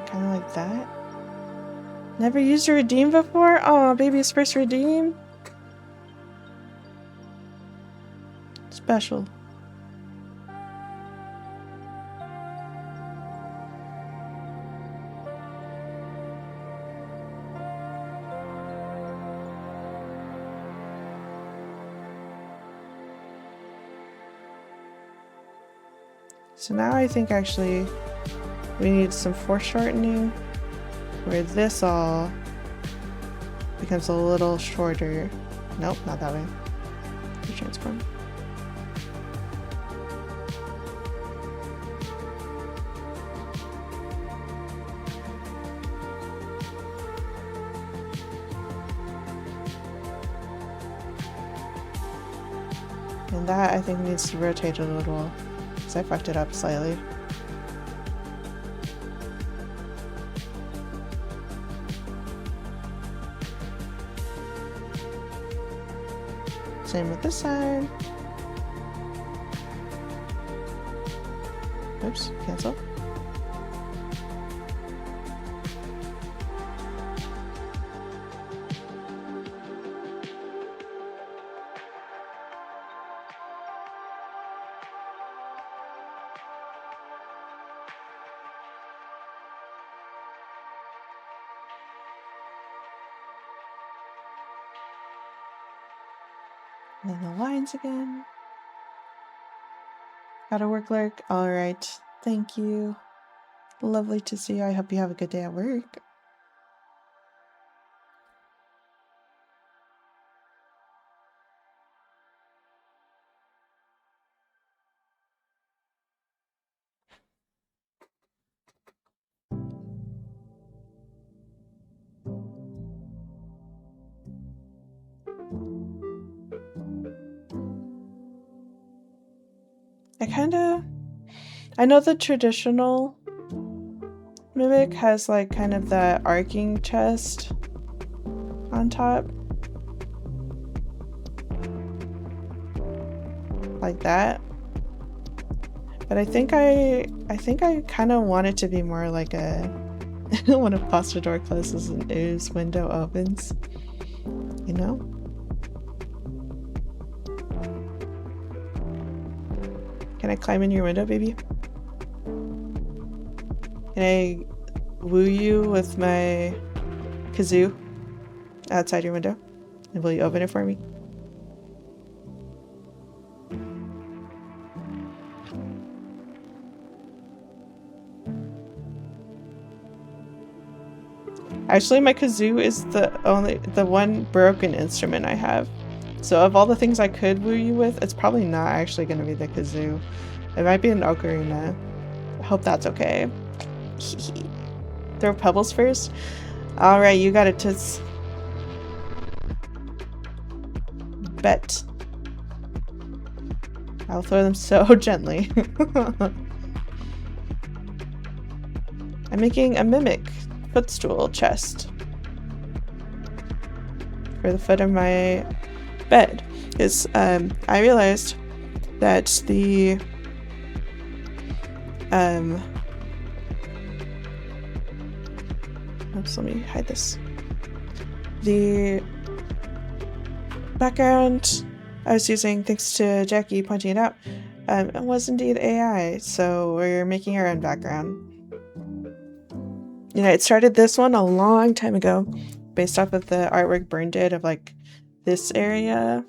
Kind of like that. Never used a redeem before? Oh, baby's first redeem. Special. So now I think actually we need some foreshortening where this all becomes a little shorter. Nope, not that way. Transform. And that I think needs to rotate a little because I fucked it up slightly. Same with this side. Oops, cancel. And then the lines again. Gotta work, Lurk. Alright. Thank you. Lovely to see you. I hope you have a good day at work. I know the traditional Mimic has like kind of that arcing chest on top. Like that. But I think I kind of want it to be more like a when a pasta door closes and ooze window opens. You know? Can I climb in your window, baby? Can I woo you with my kazoo outside your window? And will you open it for me? Actually, my kazoo is the one broken instrument I have. So of all the things I could woo you with, it's probably not actually going to be the kazoo. It might be an ocarina. I hope that's okay. Throw pebbles first? Alright, you got it, Tits. Bet. I'll throw them so gently. I'm making a mimic footstool chest for the foot of my bed. Because I realized that the oops, let me hide this. The background I was using, thanks to Jackie pointing it out, it was indeed AI, so we're making our own background. You know, it started this one a long time ago, based off of the artwork Burn did of like this area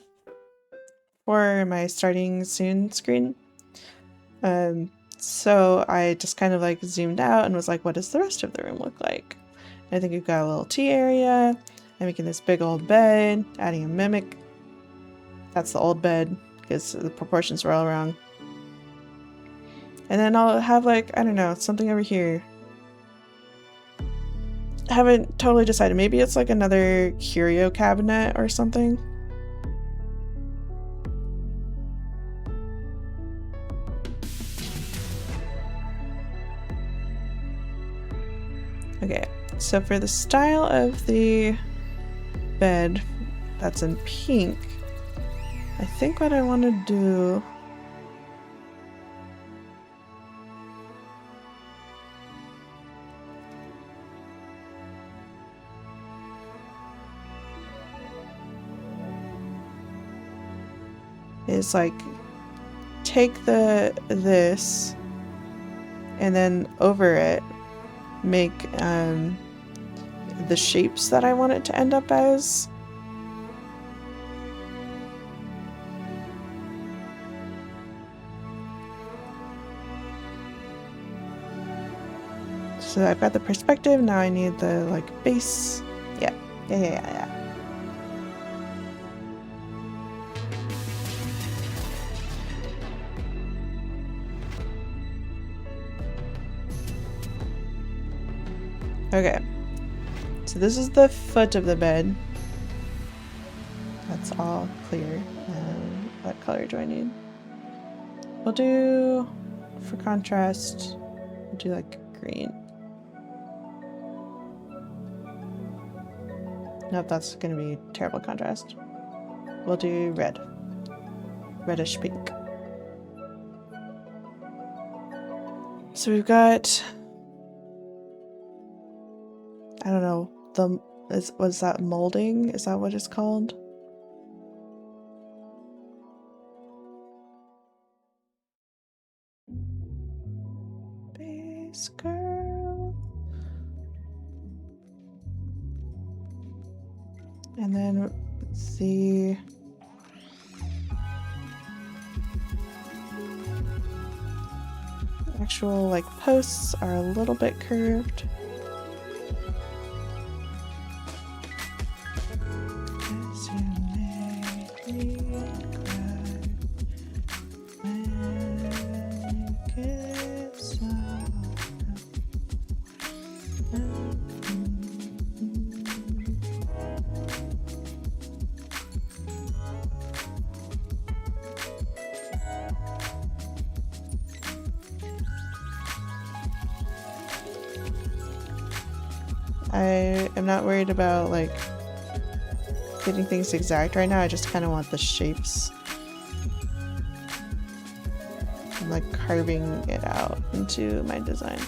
for my starting soon screen. So I just kind of like zoomed out and was like, what does the rest of the room look like? And I think we've got a little tea area. I'm making this big old bed, adding a mimic. That's the old bed because the proportions were all wrong. And then I'll have like, I don't know, something over here. I haven't totally decided. Maybe it's like another curio cabinet or something. Okay, so for the style of the bed that's in pink, I think what I want to do is like take this and then over it make the shapes that I want it to end up as. So I've got the perspective, now I need the like base. Yeah. Okay. So this is the foot of the bed. That's all clear. What color do I need? We'll do, for contrast, we'll do like green. Nope, that's gonna be terrible contrast. We'll do red. Reddish pink. So we've got, I don't know, was that molding? Is that what it's called? Base girl. And then the actual like posts are a little bit curved. I am not worried about like getting things exact right now. I just kind of want the shapes. I'm like carving it out into my design.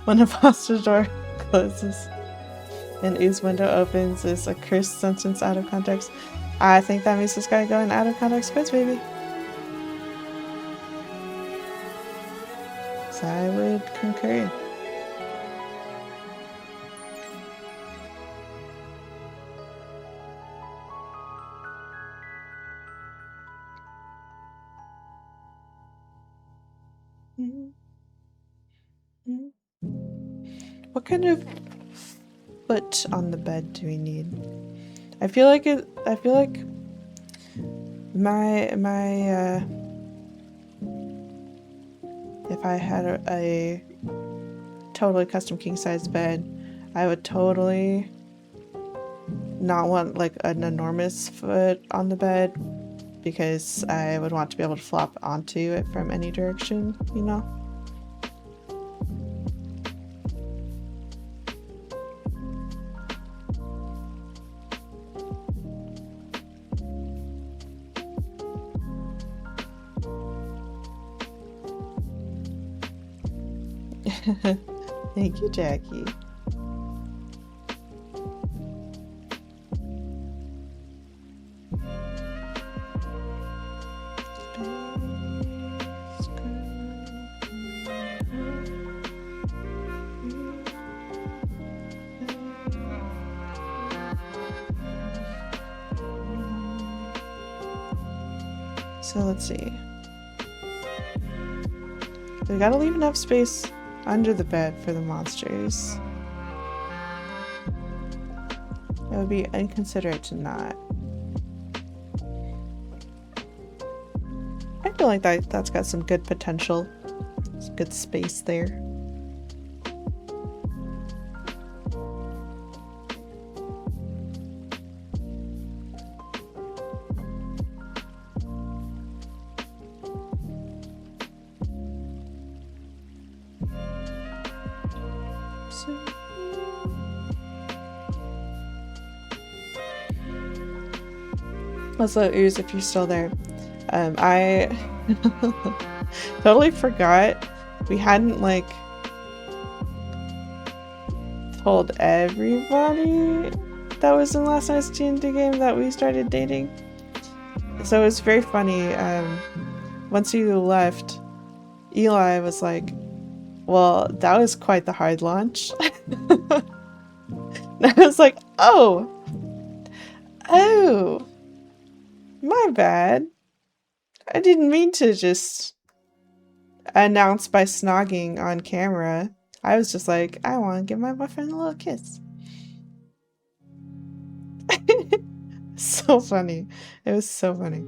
When a foster door closes and Ooze window opens is a cursed sentence out of context. I think that means this guy going out of context quiz, baby. So I would concur. What kind of foot on the bed do we need? I feel like my if I had a totally custom king size bed, I would totally not want like an enormous foot on the bed because I would want to be able to flop onto it from any direction, you know? Thank you, Jackie. So let's see. We gotta leave enough space under the bed for the monsters. It would be inconsiderate to not. I feel like that's got some good potential. Some good space there. Also, Ooze, if you're still there, I totally forgot we hadn't like told everybody that was in last night's D&D game that we started dating. So it was very funny. Once you left, Eli was like, well, that was quite the hard launch. And I was like, oh, my bad. I didn't mean to just announce by snogging on camera. I was just like, I want to give my boyfriend a little kiss. So funny. It was so funny.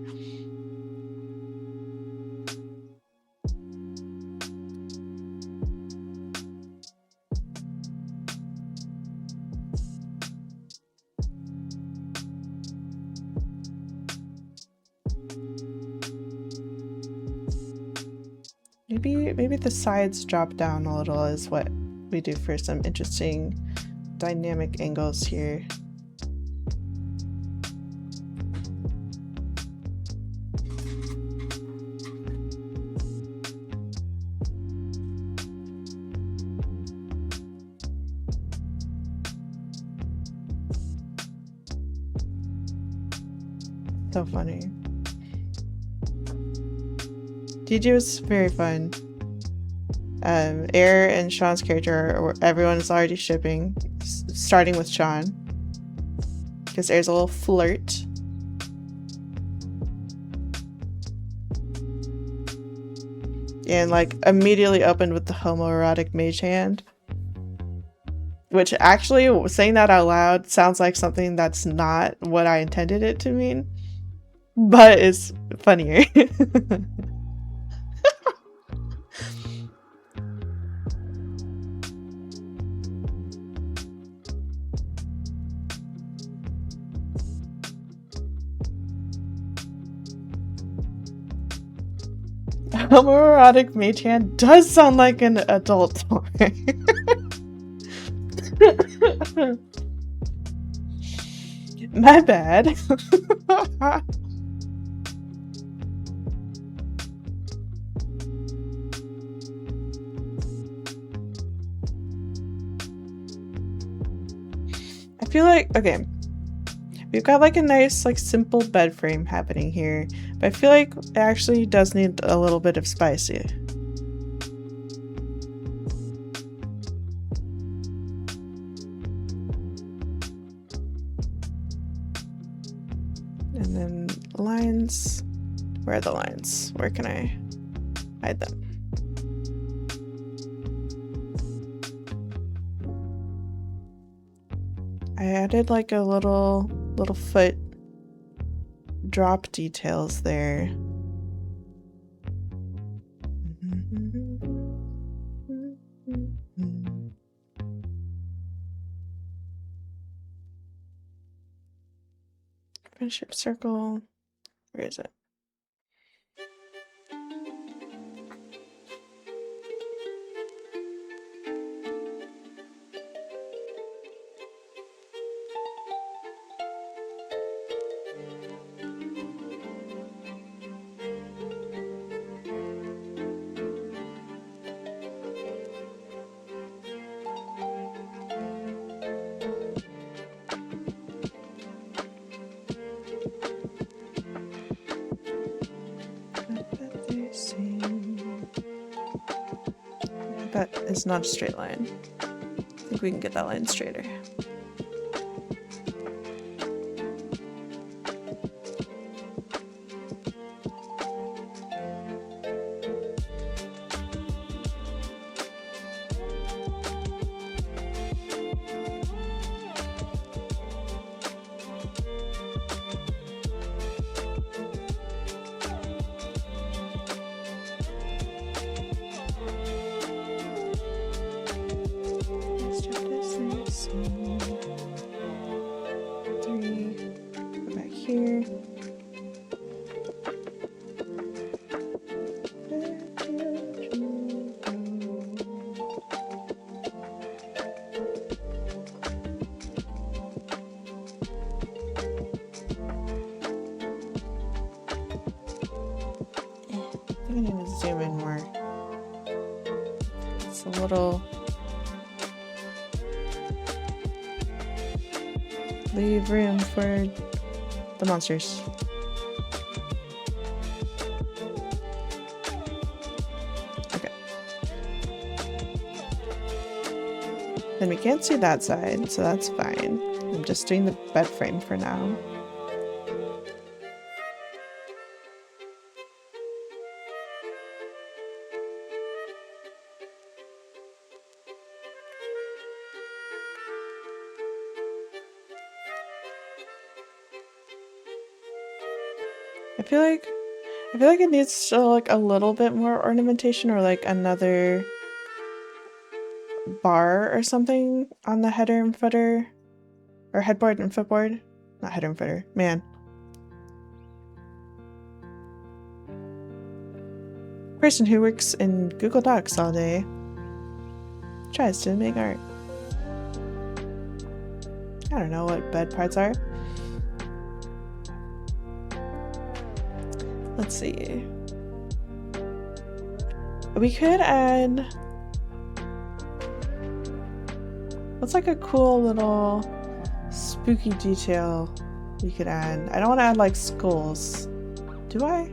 Maybe the sides drop down a little is what we do for some interesting dynamic angles here. So funny. DG was very fun. Air and Sean's character, everyone is already shipping, starting with Sean. Because Air's a little flirt. And like immediately opened with the homoerotic mage hand. Which actually, saying that out loud sounds like something that's not what I intended it to mean. But it's funnier. Homoerotic mage hand does sound like an adult toy. My bad. I feel like, okay, we've got like a nice like simple bed frame happening here, but I feel like it actually does need a little bit of spicy. And then lines, where are the lines? Where can I hide them? I added like a little foot drop details there. Friendship circle. Where is it? That is not a straight line. I think we can get that line straighter. Let's try this nice. I need to zoom in more. It's a little... Leave room for the monsters. Okay. Then we can't see that side, so that's fine. I'm just doing the bed frame for now. I feel like it needs to like a little bit more ornamentation, or like another bar or something on the header and footer, or headboard and footboard. Not header and footer, man. Person who works in Google Docs all day tries to make art. I don't know what bed parts are. Let's see. We could add... What's like a cool little spooky detail we could add? I don't want to add like skulls. Do I?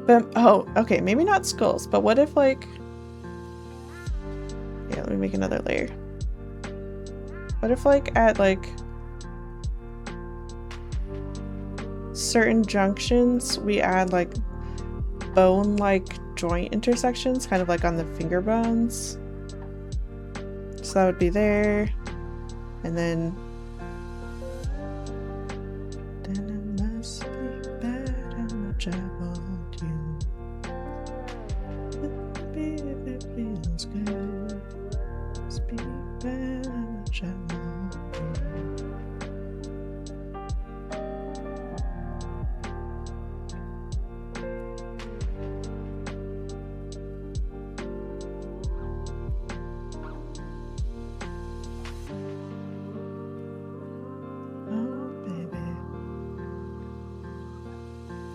But, oh, okay, maybe not skulls, but what if like... Yeah, let me make another layer. What if like at like certain junctions we add like bone-like joint intersections, kind of like on the finger bones? So that would be there, and then I must be bad how much I want you. Baby, if it feels good, must be bad how much I want you.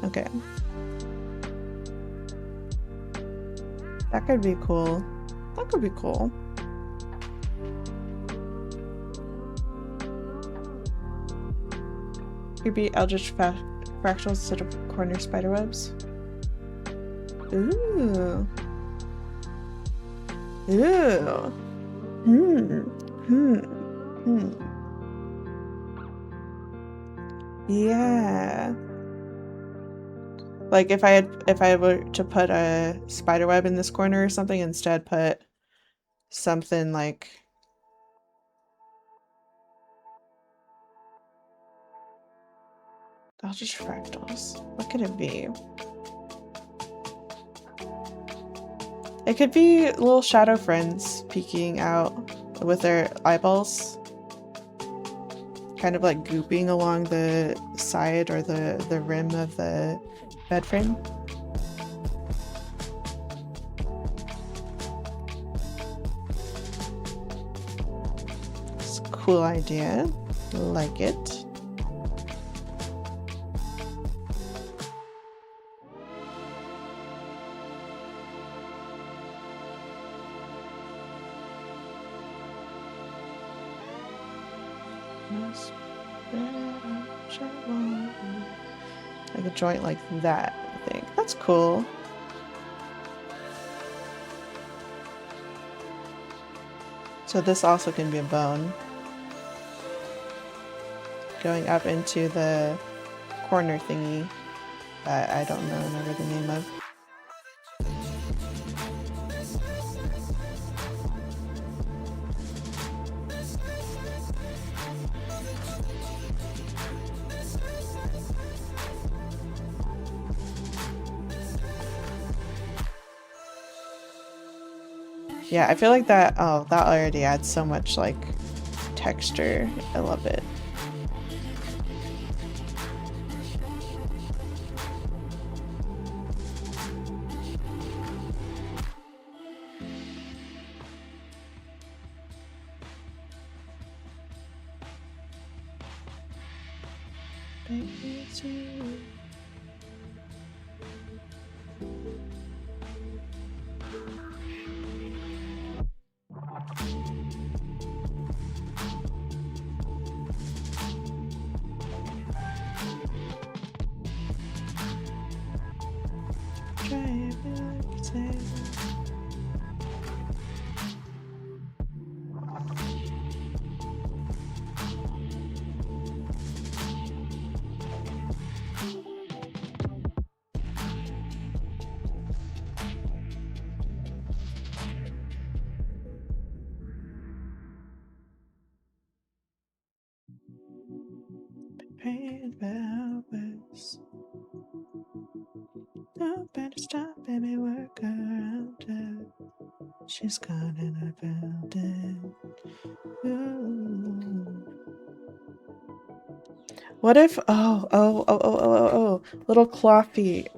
Okay. That could be cool. That could be cool. Could be eldritch fractals instead of corner spiderwebs. Ooh. Ooh. Yeah. Like if I were to put a spider web in this corner or something, instead put something like eldritch fractals. What could it be? It could be little shadow friends peeking out with their eyeballs, kind of like gooping along the side or the rim of the bed frame. It's a cool idea. Like it. Like a joint like that, I think. That's cool. So this also can be a bone. Going up into the corner thingy that I don't remember the name of. Yeah, I feel like that, oh, that already adds so much, like, texture. I love it. It's you. Try it, like you say. Pain velvets. No better stop, baby, work around her. She's gone and I found it. Ooh. What if? Oh! Little claw feet.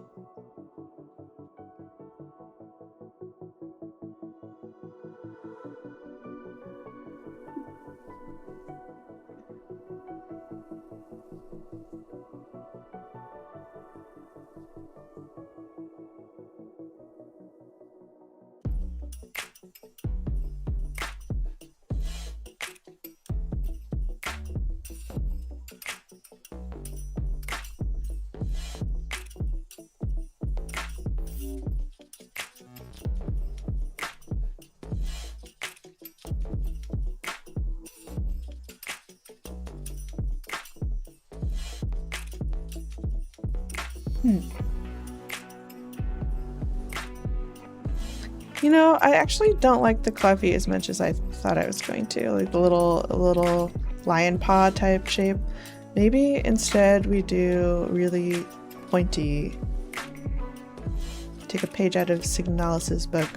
You know, I actually don't like the claw feet as much as I thought I was going to. Like the little lion paw type shape. Maybe instead we do really pointy. Take a page out of Signalis's book.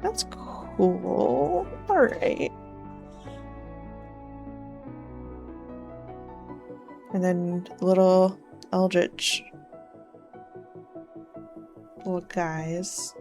That's cool. Alright. And then little eldritch little guys.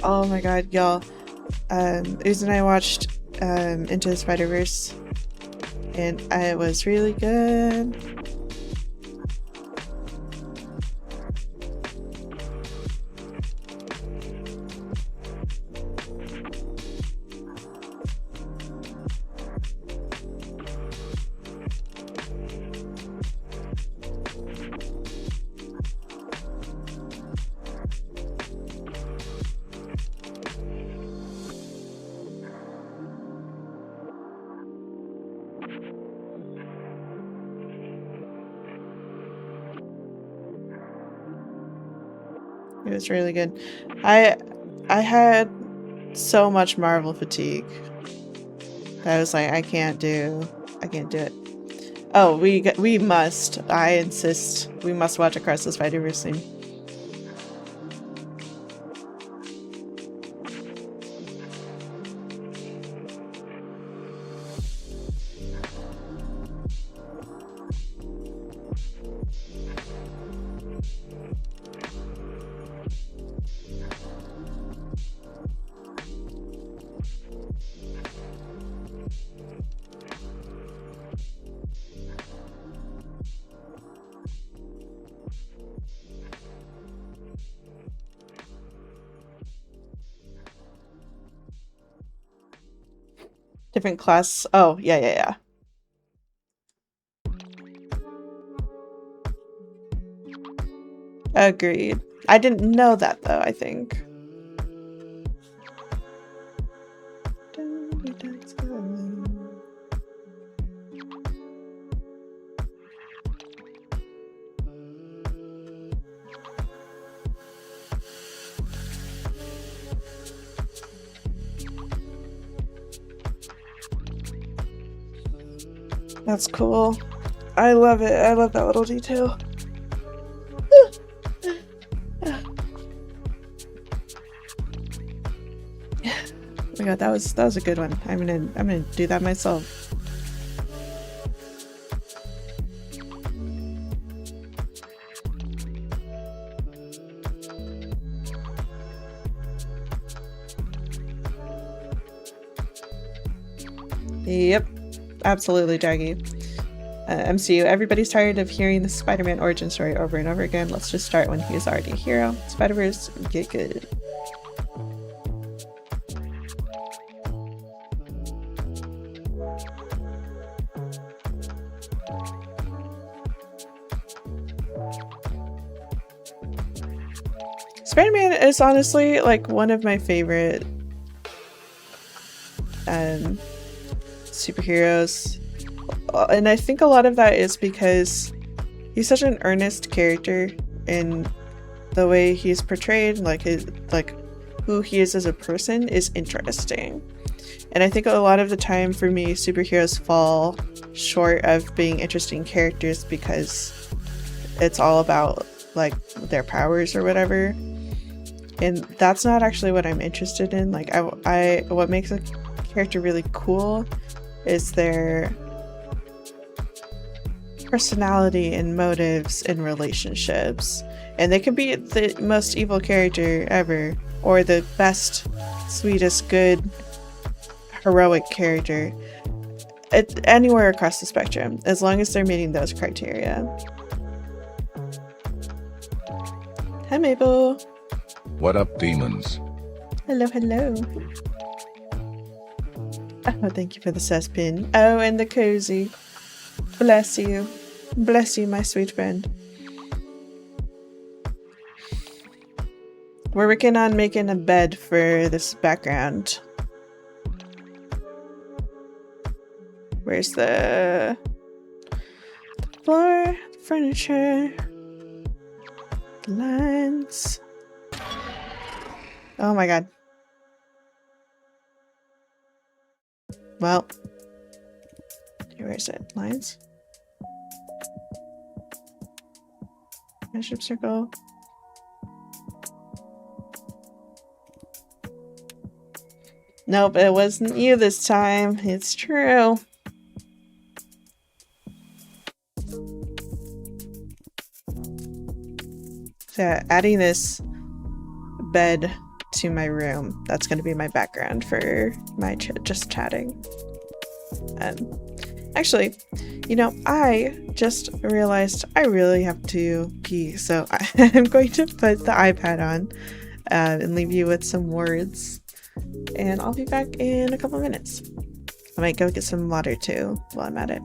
Oh my god, y'all. Uz and I watched Into the Spider-Verse, and it was really good. It was really good. I had so much Marvel fatigue that I was like, I can't do it. Oh, we must. I insist. We must watch Across the Spider-Verse soon. Different class. Oh, yeah. Agreed. I didn't know that though, I think. That's cool. I love it. I love that little detail. Oh my god, that was a good one. I'm gonna do that myself. Yep, absolutely, Jaggy. MCU, everybody's tired of hearing the Spider-Man origin story over and over again. Let's just start when he's already a hero. Spider-Verse, get good. Spider-Man is honestly like one of my favorite superheroes, and I think a lot of that is because he's such an earnest character in the way he's portrayed. Like who he is as a person is interesting, and I think a lot of the time for me superheroes fall short of being interesting characters because it's all about like their powers or whatever, and that's not actually what I'm interested in. Like I what makes a character really cool is their personality and motives and relationships, and they can be the most evil character ever or the best, sweetest, good, heroic character. Anywhere across the spectrum, as long as they're meeting those criteria. Hi, Mabel. What up, demons? Hello. Oh, thank you for the suspin. Oh, and the cozy. Bless you. Bless you, my sweet friend. We're working on making a bed for this background. Where's the floor, furniture, lines? Oh my god. Well, where is it? Lines? Measure circle. Nope, it wasn't you this time. It's true. So adding this bed to my room, that's going to be my background for my just chatting. Actually, you know, I just realized I really have to pee, so I'm going to put the iPad on and leave you with some words, and I'll be back in a couple minutes. I might go get some water too while I'm at it.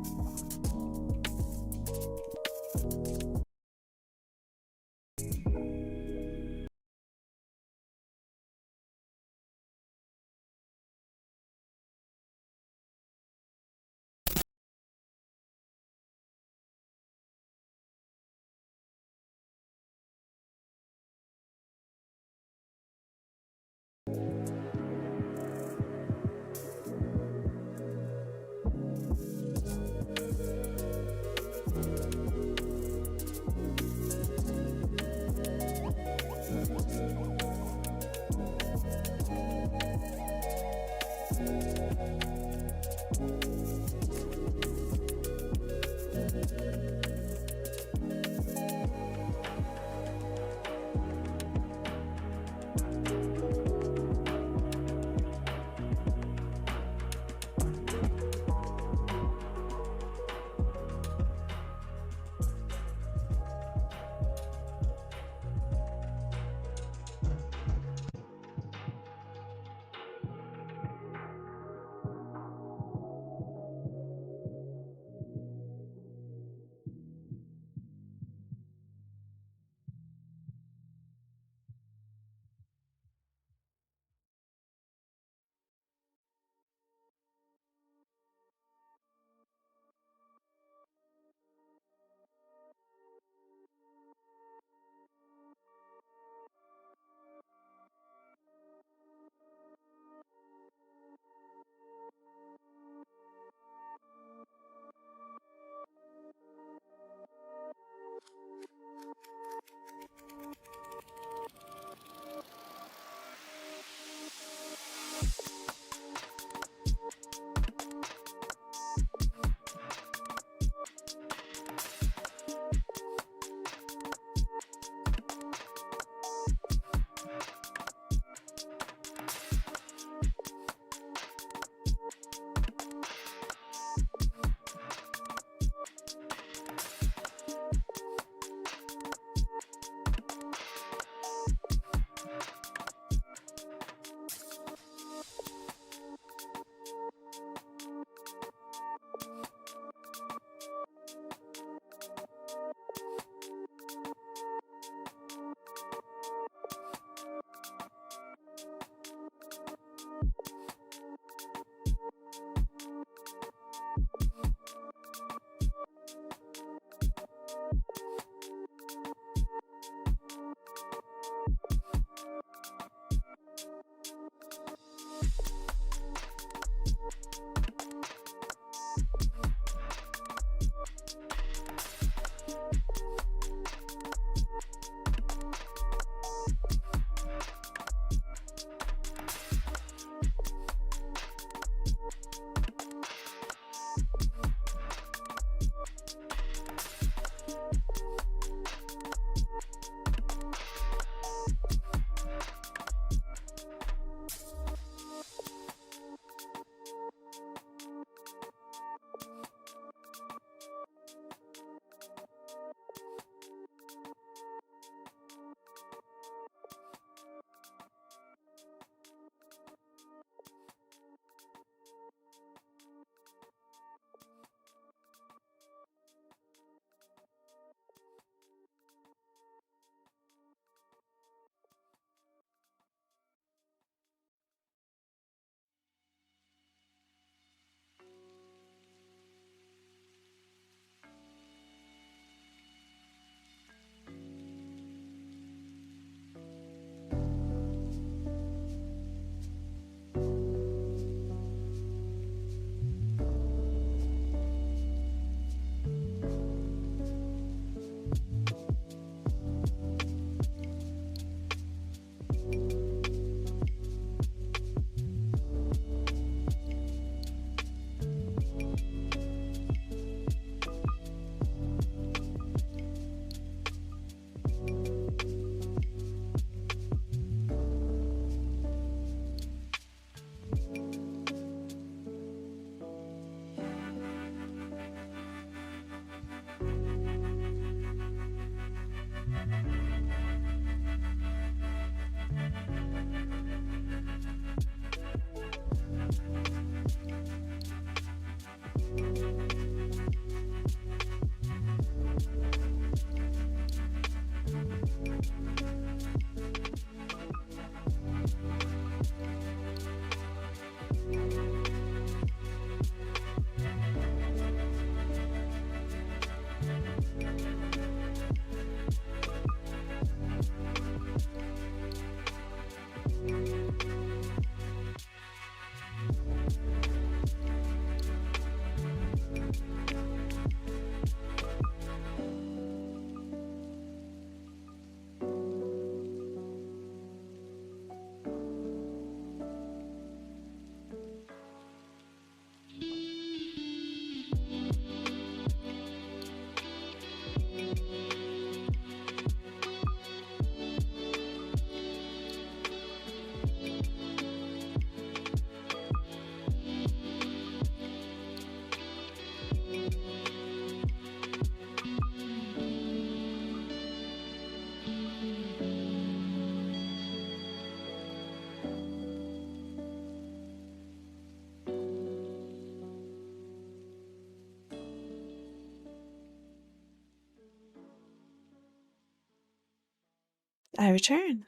I return.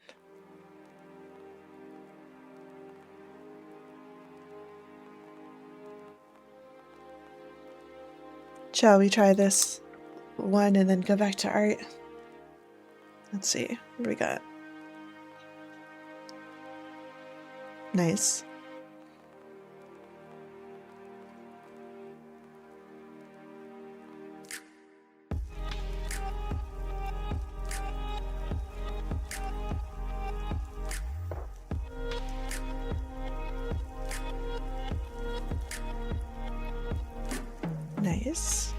Shall we try this one and then go back to art? Let's see. What do we got? Nice. Nice.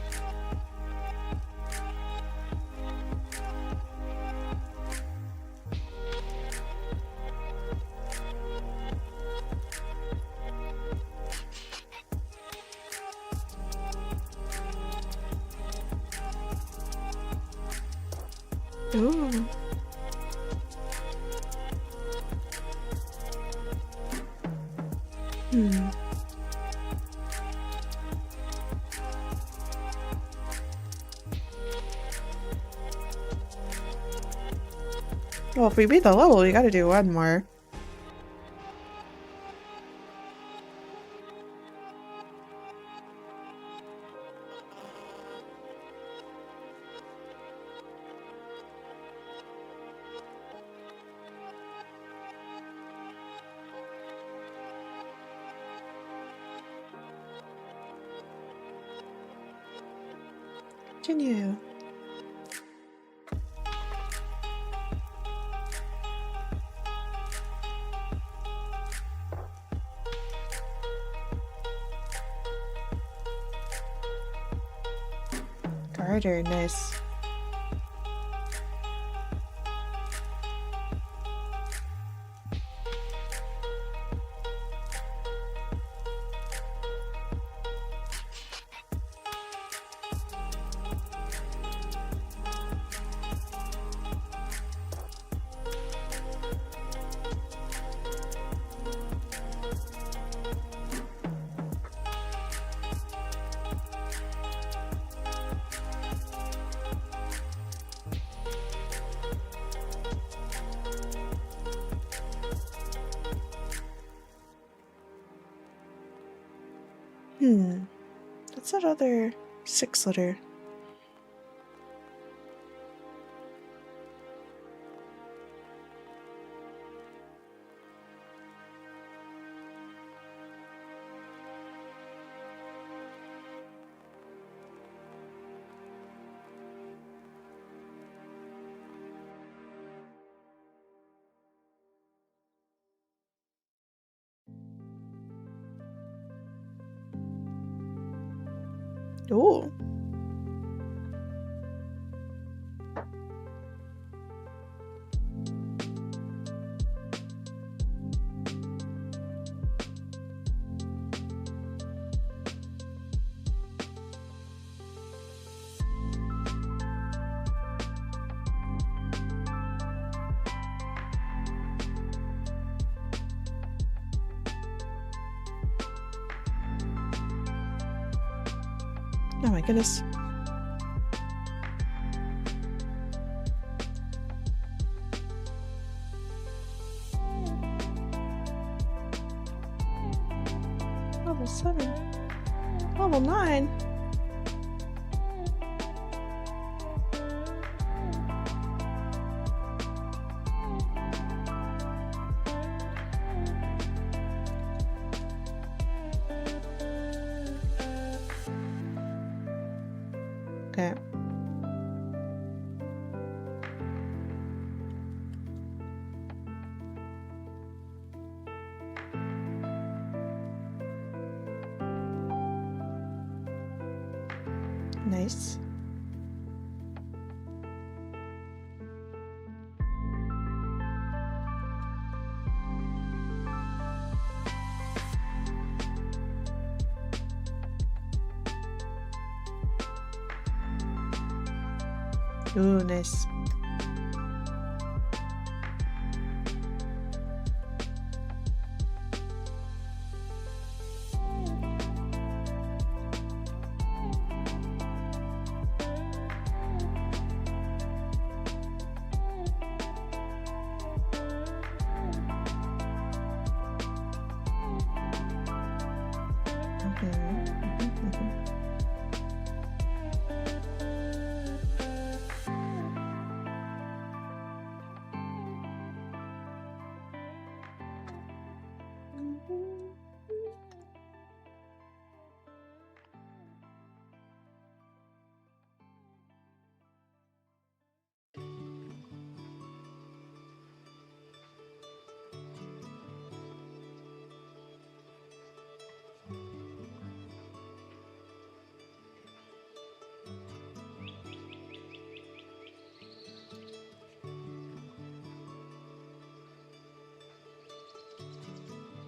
Ooh. Well, if we beat the level, we gotta do one more. Continue. Garter, nice. What's that other 6-letter? Ooh. Oh my goodness. Level 7. Level 9. Okay. Nice. Ooh, nice.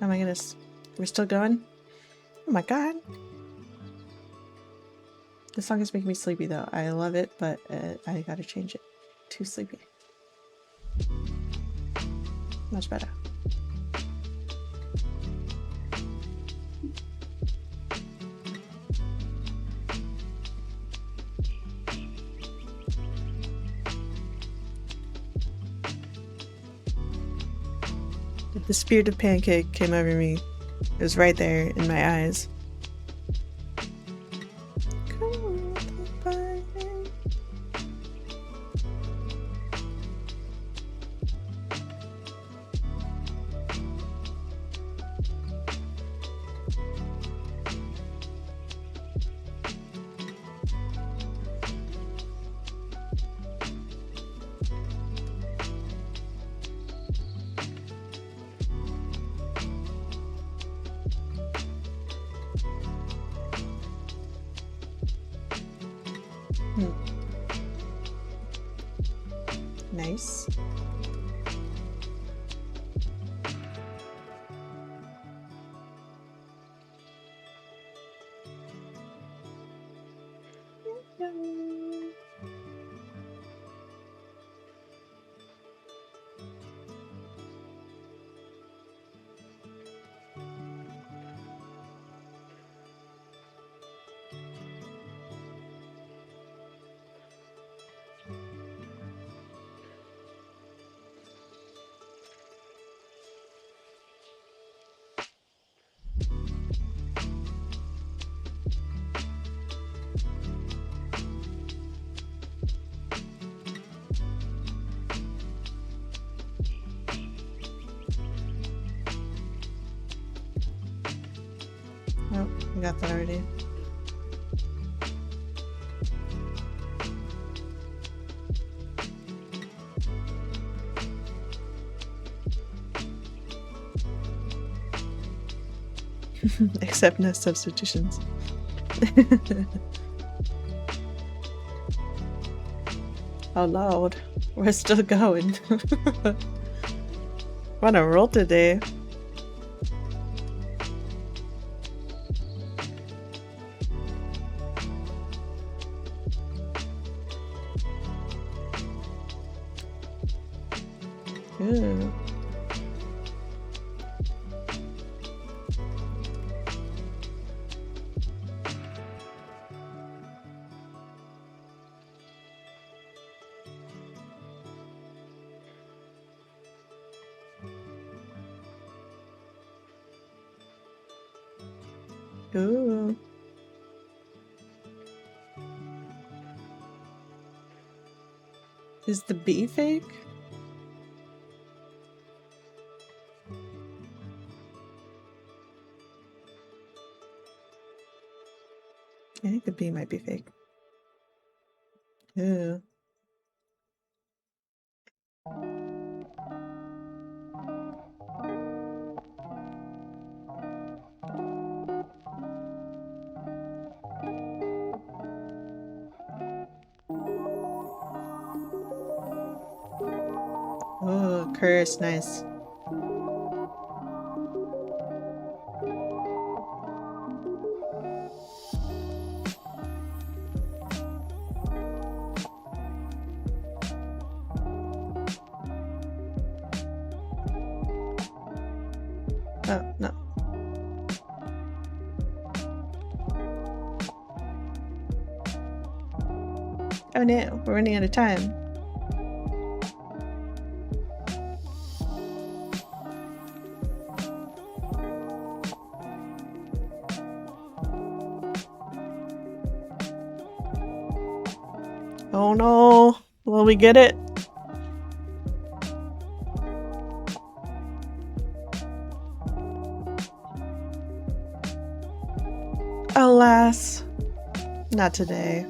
Oh my goodness. We're still going? Oh my god. This song is making me sleepy though. I love it, but I gotta change it. Too sleepy. Much better. The spirit of pancake came over me. It was right there in my eyes. Nice. Oh, I got that already. Except no substitutions. Oh Lord, we're still going. We're on a roll today. Ooh. Ooh. Is the bee fake? I think the bee might be fake. Ooh. Oh, curse, nice. Oh, no. Oh no, we're running out of time. Oh no, will we get it? Alas, not today.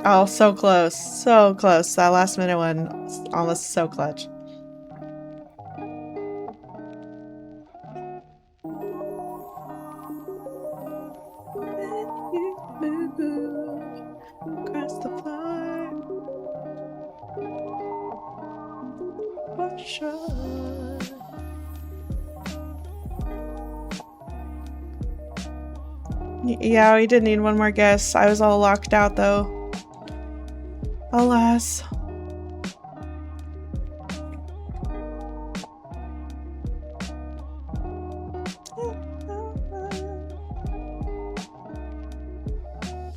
Oh, so close, so close. That last minute one, almost so clutch. Across the floor. For sure. Yeah, we did need one more guess. I was all locked out though. Alas.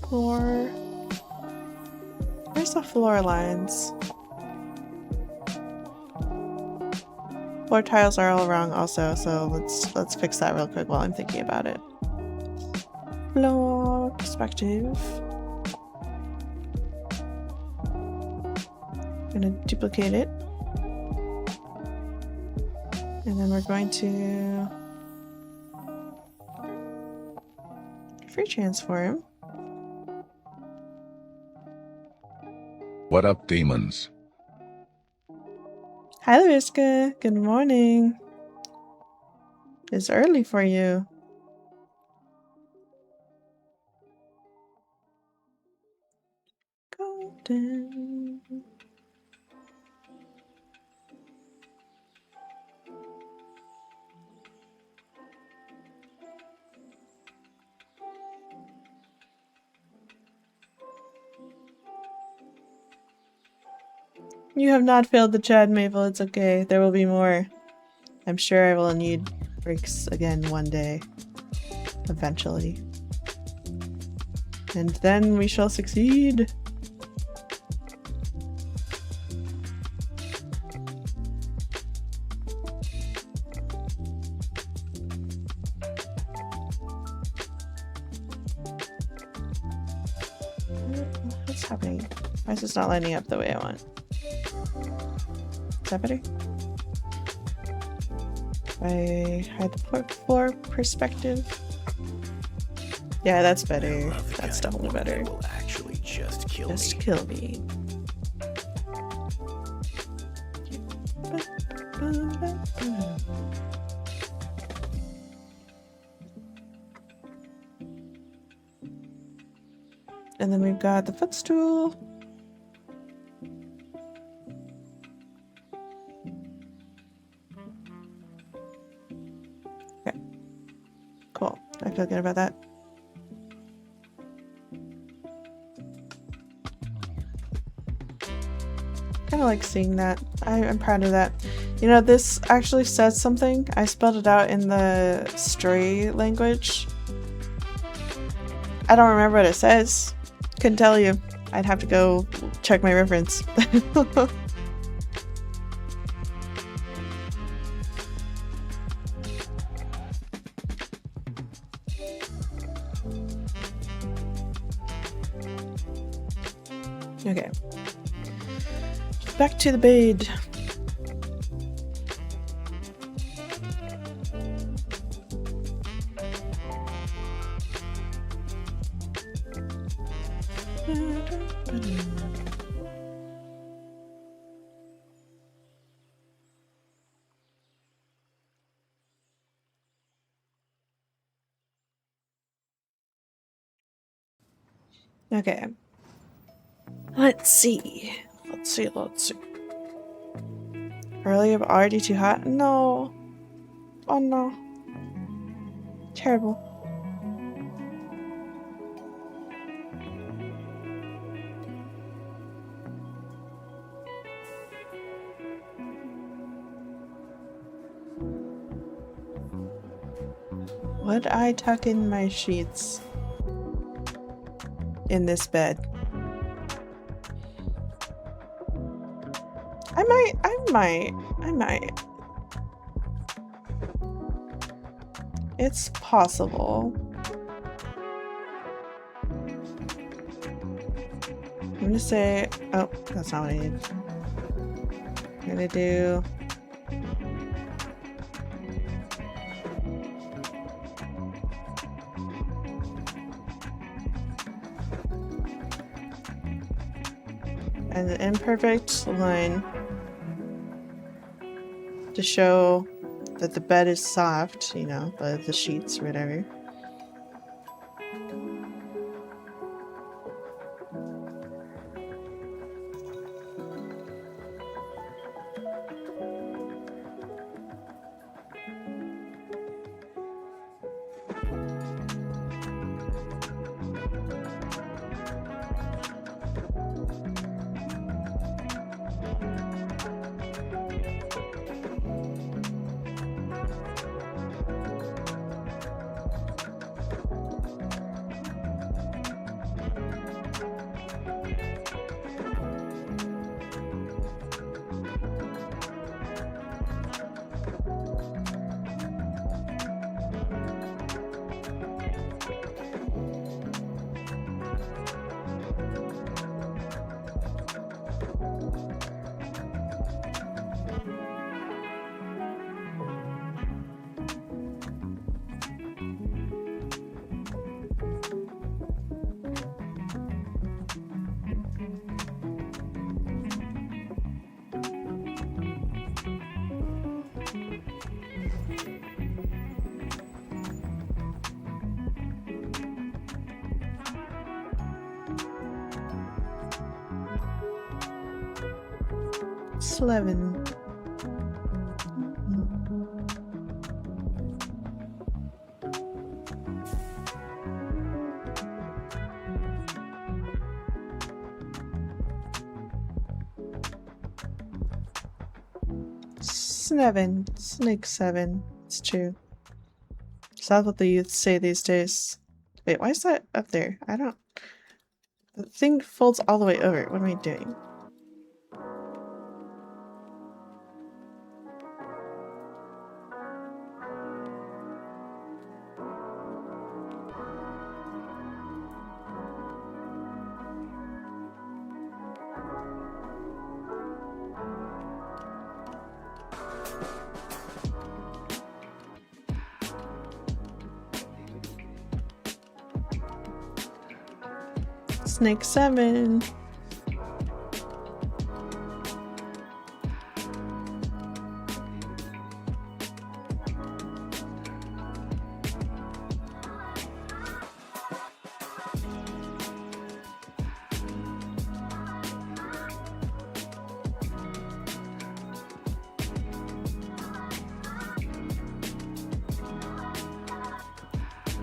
Floor. Where's the floor lines? Floor tiles are all wrong also, so let's fix that real quick while I'm thinking about it. Floor perspective. I'm gonna duplicate it. And then we're going to free transform. What up, demons? Hi, Larissa. Good morning. It's early for you. Golden. You have not failed the Chad Maple. It's okay. There will be more. I'm sure I will need breaks again one day. Eventually. And then we shall succeed. What's happening? Why is this not lining up the way I want? Is that better? I hide the floor perspective. Yeah, that's better. That's definitely better. Will actually just kill me. Kill me. And then we've got the footstool. Okay. Cool. I feel good about that. Kind of like seeing that. I'm proud of that. You know, this actually says something. I spelled it out in the story language. I don't remember what it says. Couldn't tell you. I'd have to go check my reference. Okay. Back to the bed. Okay. Let's see. Earlier, but already too hot? No. Oh no. Terrible. Would I tuck in my sheets in this bed? I might. It's possible. I'm gonna say, oh, that's not what I need. I'm gonna do an imperfect line to show that the bed is soft, you know, the sheets or whatever. 11. Seven. Snake 7. It's true. So that's what the youth say these days. Wait, why is that up there? I don't... The thing folds all the way over. What am I doing? Snake 7.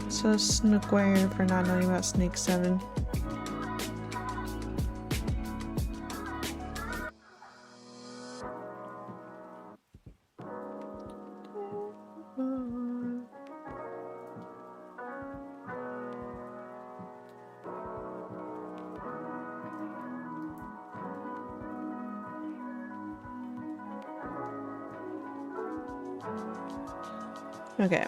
So Snookware for not knowing about Snake 7. Okay.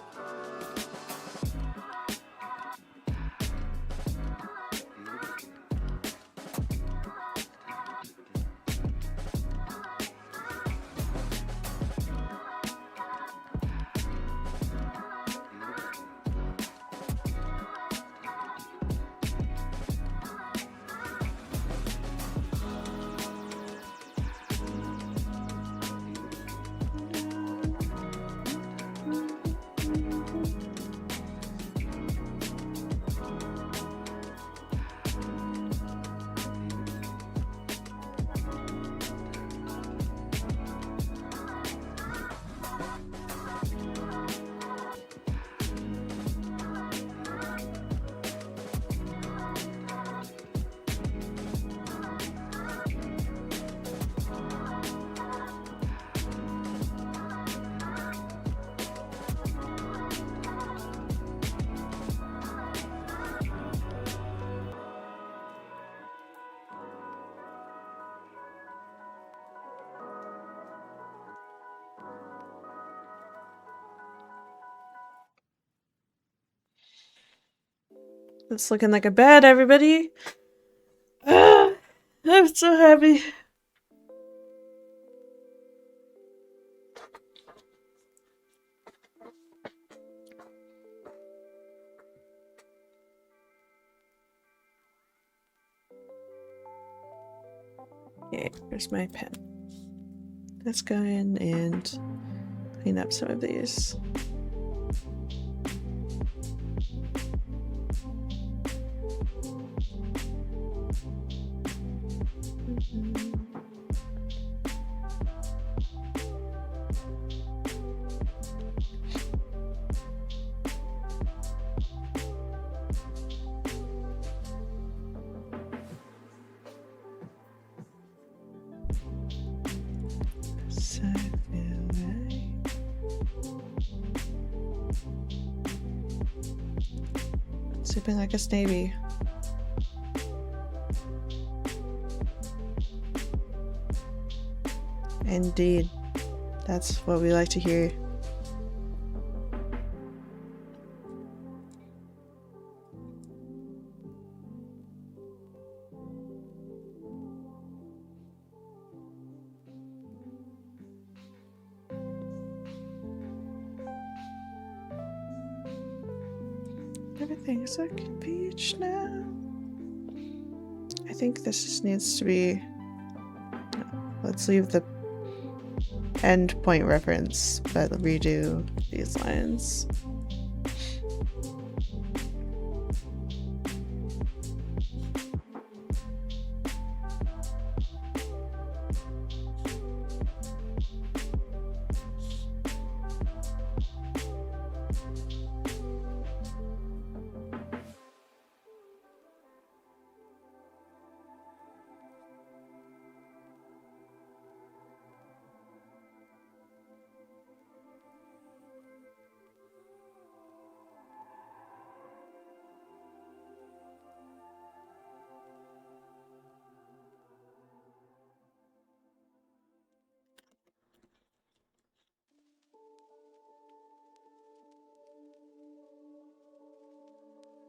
It's looking like a bed, everybody. Ah, I'm so happy. Okay, here's my pen. Let's go in and clean up some of these. Sleeping like a snavy. Indeed. That's what we like to hear. Everything's looking peach now. I think this just needs to be... Let's leave the end point reference, but redo these lines.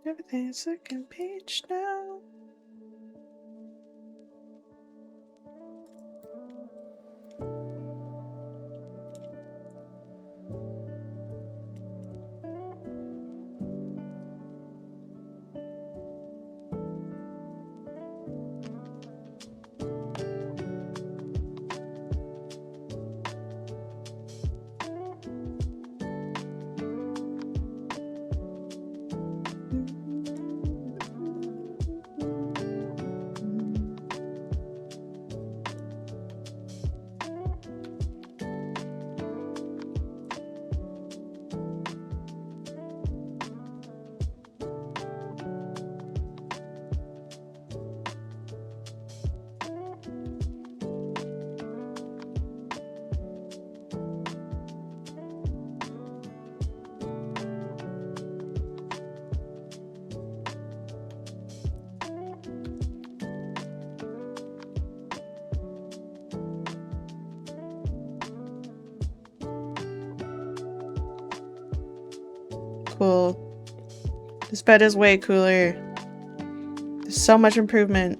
Everything's second page now. Cool. This bed is way cooler. There's so much improvement.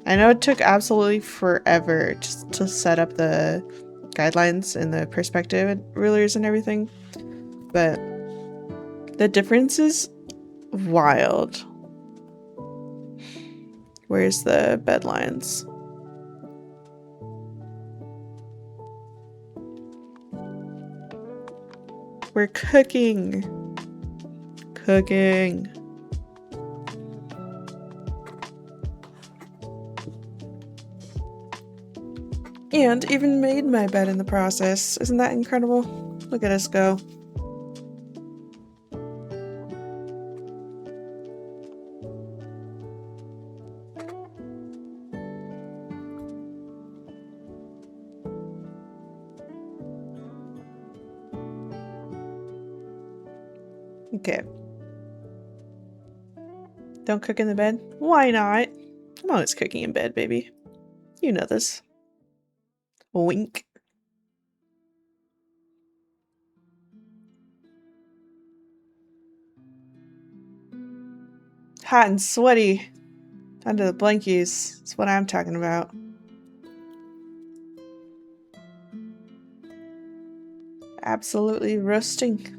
I know it took absolutely forever just to set up the guidelines and the perspective rulers and everything, but the difference is wild. Where's the bed lines? We're cooking. Cooking. And even made my bed in the process. Isn't that incredible? Look at us go. Okay. Don't cook in the bed? Why not? I'm always cooking in bed, baby. You know this. Wink. Hot and sweaty. Under the blankies. That's what I'm talking about. Absolutely roasting.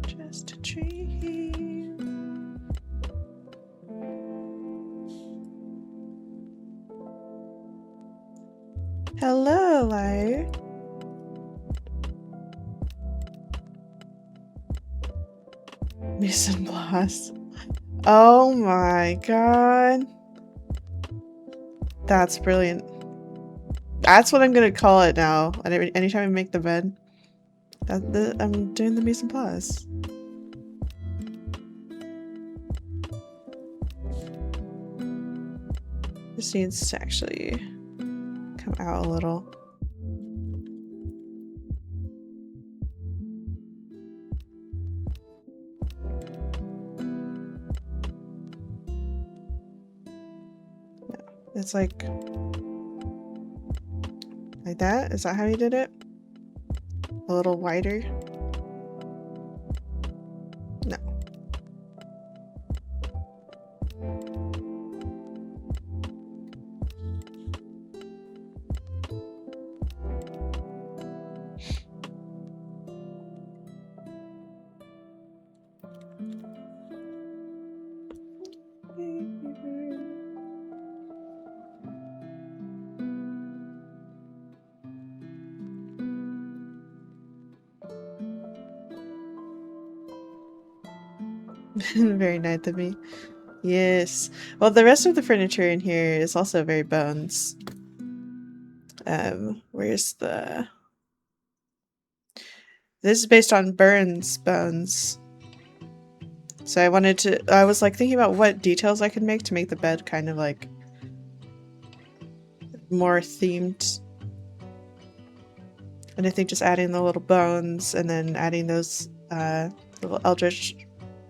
Just a dream. Hello, liar. Mise en place. Oh my god. That's brilliant. That's what I'm gonna call it now. Anytime I make the bed, I'm doing the mise en place. This needs to actually come out a little. No, it's like that? Is that how you did it? A little wider? No. Very nice of me. Yes. Well, the rest of the furniture in here is also very bones. Where's the... This is based on Burns bones. So I was like thinking about what details I could make to make the bed kind of like more themed. And I think just adding the little bones and then adding those little eldritch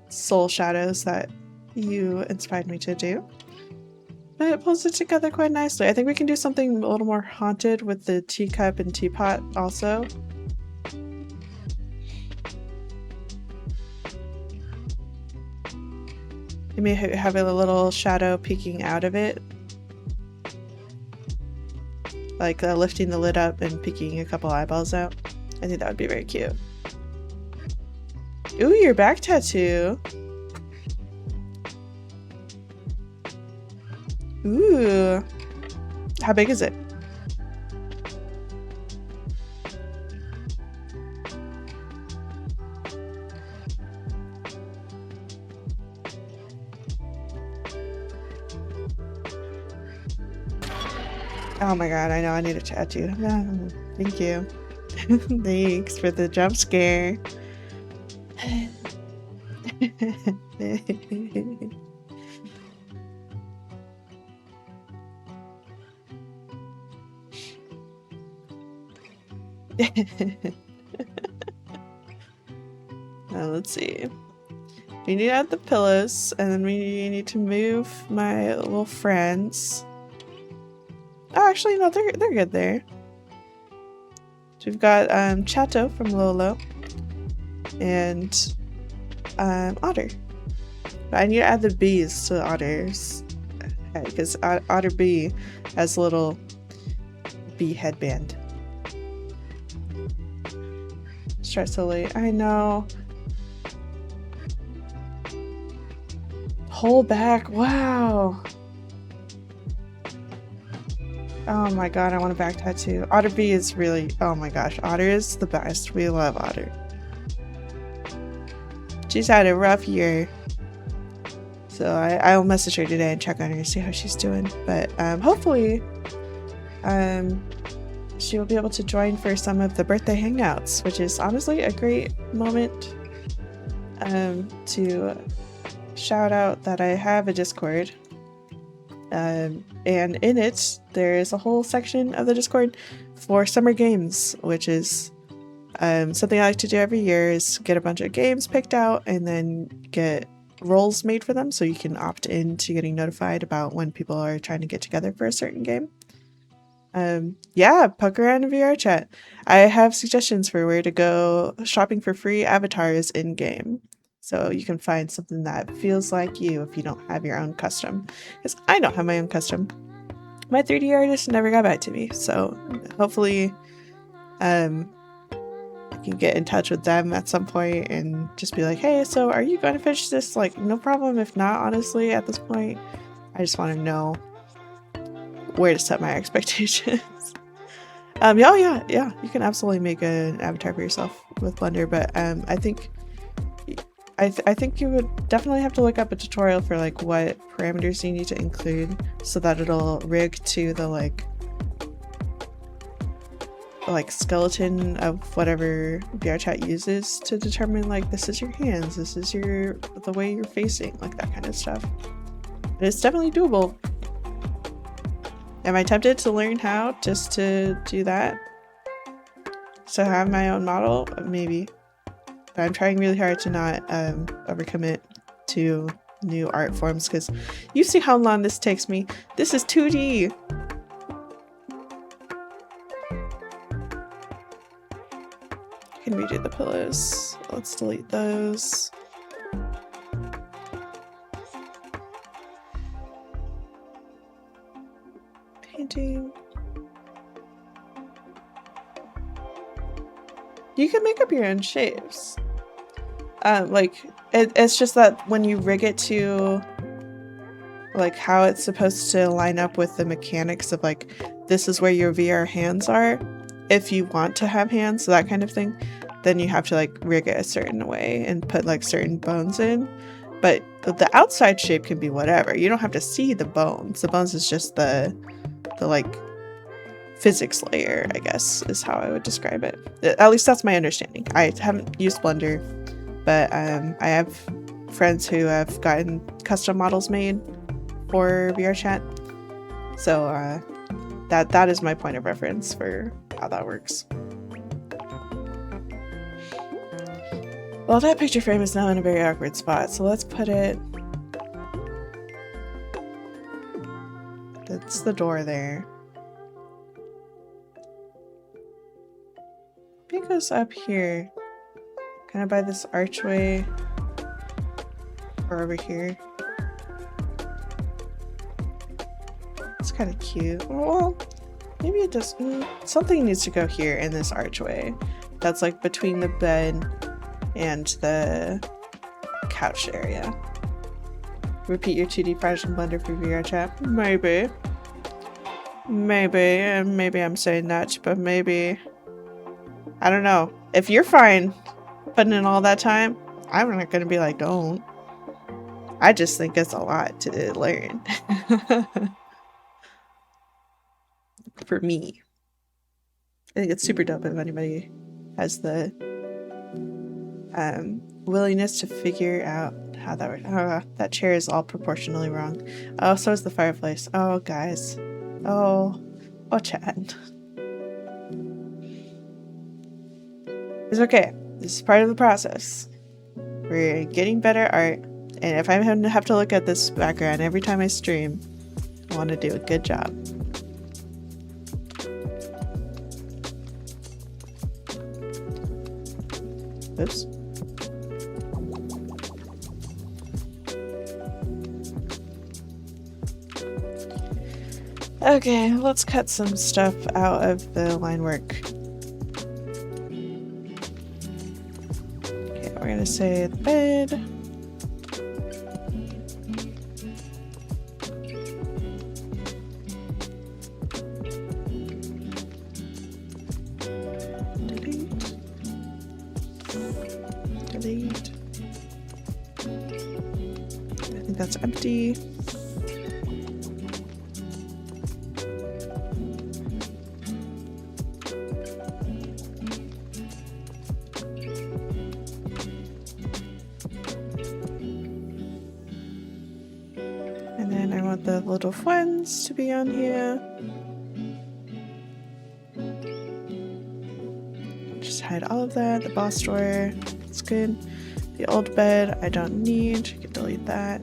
soul shadows that you inspired me to do. But it pulls it together quite nicely. I think we can do something a little more haunted with the teacup and teapot also. You may have a little shadow peeking out of it. Like lifting the lid up and peeking a couple eyeballs out. I think that would be very cute. Ooh, your back tattoo. Ooh. How big is it? Oh my god, I know I need a tattoo. No, thank you. Thanks for the jump scare. Now let's see. We need to add the pillows, and then we need to move my little friends. Oh, actually, no, they're good there. So we've got Chato from Lolo and Otter. But I need to add the bees to the otters because Otter Bee has a little bee headband. Start slowly. I know. Hold back. Wow. Oh my god, I want a back tattoo. Otter Bee is really, oh my gosh, Otter is the best. We love Otter. She's had a rough year. So I'll message her today and check on her and see how she's doing. But hopefully she will be able to join for some of the birthday hangouts, which is honestly a great moment to shout out that I have a Discord. And in it, there is a whole section of the Discord for summer games, which is something I like to do every year is get a bunch of games picked out and then get roles made for them so you can opt into getting notified about when people are trying to get together for a certain game. Yeah, poke around in VR chat. I have suggestions for where to go shopping for free avatars in game. So you can find something that feels like you if you don't have your own custom. Because I don't have my own custom. My 3D artist never got back to me. So hopefully I can get in touch with them at some point and just be like, hey, so are you going to finish this? Like, no problem. If not, honestly, at this point, I just want to know where to set my expectations. Yeah, you can absolutely make an avatar for yourself with Blender, but I think you would definitely have to look up a tutorial for like what parameters you need to include so that it'll rig to the like skeleton of whatever VRChat uses to determine like this is your hands, this is the way you're facing, like that kind of stuff. But it's definitely doable. Am I tempted to learn how just to do that? To have my own model? Maybe. But I'm trying really hard to not overcommit to new art forms because you see how long this takes me. This is 2D. I can redo the pillows. Let's delete those. Painting. You can make up your own shapes. It's just that when you rig it to like how it's supposed to line up with the mechanics of like this is where your VR hands are, if you want to have hands, so that kind of thing, then you have to like rig it a certain way and put like certain bones in. But the outside shape can be whatever. You don't have to see the bones. The bones is just the like physics layer, I guess, is how I would describe it. At least that's my understanding. I haven't used Blender, but I have friends who have gotten custom models made for VRChat. So that is my point of reference for how that works. Well, that picture frame is now in a very awkward spot, so let's put it... That's the door there. Maybe it goes up here. Kind of by this archway. Or over here. It's kind of cute. Well, maybe it does... something needs to go here in this archway. That's like between the bed and the couch area. Repeat your 2D Project in Blender for VR chat. Maybe. And maybe I'm saying that, but maybe... I don't know. If you're fine putting in all that time, I'm not gonna be like, don't. I just think it's a lot to learn. For me. I think it's super dope if anybody has the willingness to figure out how that works. Oh, that chair is all proportionally wrong. Oh, so is the fireplace. Oh, guys. Oh, Chad. It's okay. This is part of the process. We're getting better art, and if I have to look at this background every time I stream, I want to do a good job. Oops. Okay, let's cut some stuff out of the line work. Okay, we're gonna say the bed. Delete. I think that's empty. And then I want the little friends to be on here. Just hide all of that. The boss door, it's good. The old bed, I don't need. You can delete that.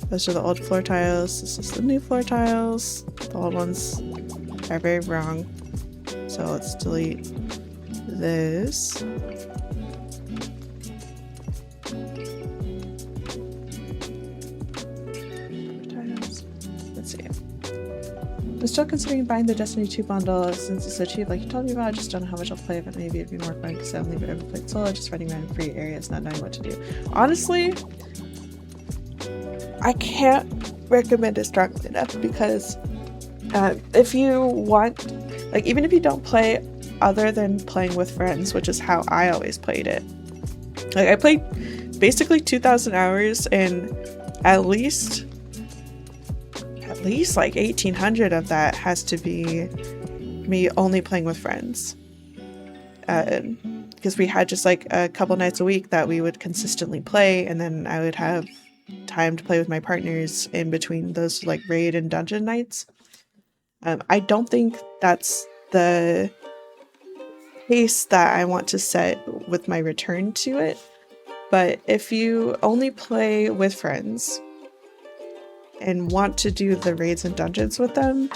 Those are the old floor tiles. This is the new floor tiles. The old ones are very wrong. So let's delete this. Let's see. I'm still considering buying the Destiny 2 bundle since it's so cheap like you told me about. I just don't know how much I'll play, but maybe it'd be more fun because I only ever played solo, just running around free areas, not knowing what to do. Honestly, I can't recommend it strongly enough because if you want, like, even if you don't play other than playing with friends, which is how I always played it. Like, I played basically 2,000 hours and at least like 1,800 of that has to be me only playing with friends. Because we had just like a couple nights a week that we would consistently play, and then I would have time to play with my partners in between those like raid and dungeon nights. I don't think that's the pace that I want to set with my return to it, but if you only play with friends and want to do the raids and dungeons with them,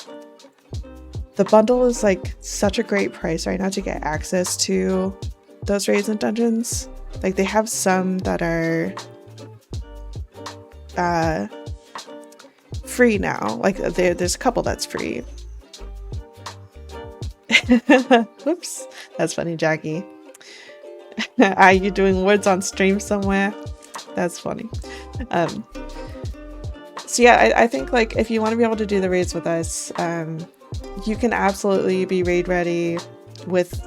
the bundle is like such a great price right now to get access to those raids and dungeons. Like, they have some that are free now. Like, there's a couple that's free. Whoops, that's funny, Jackie. Are you doing words on stream somewhere? That's funny. So yeah, I think like if you want to be able to do the raids with us, you can absolutely be raid ready with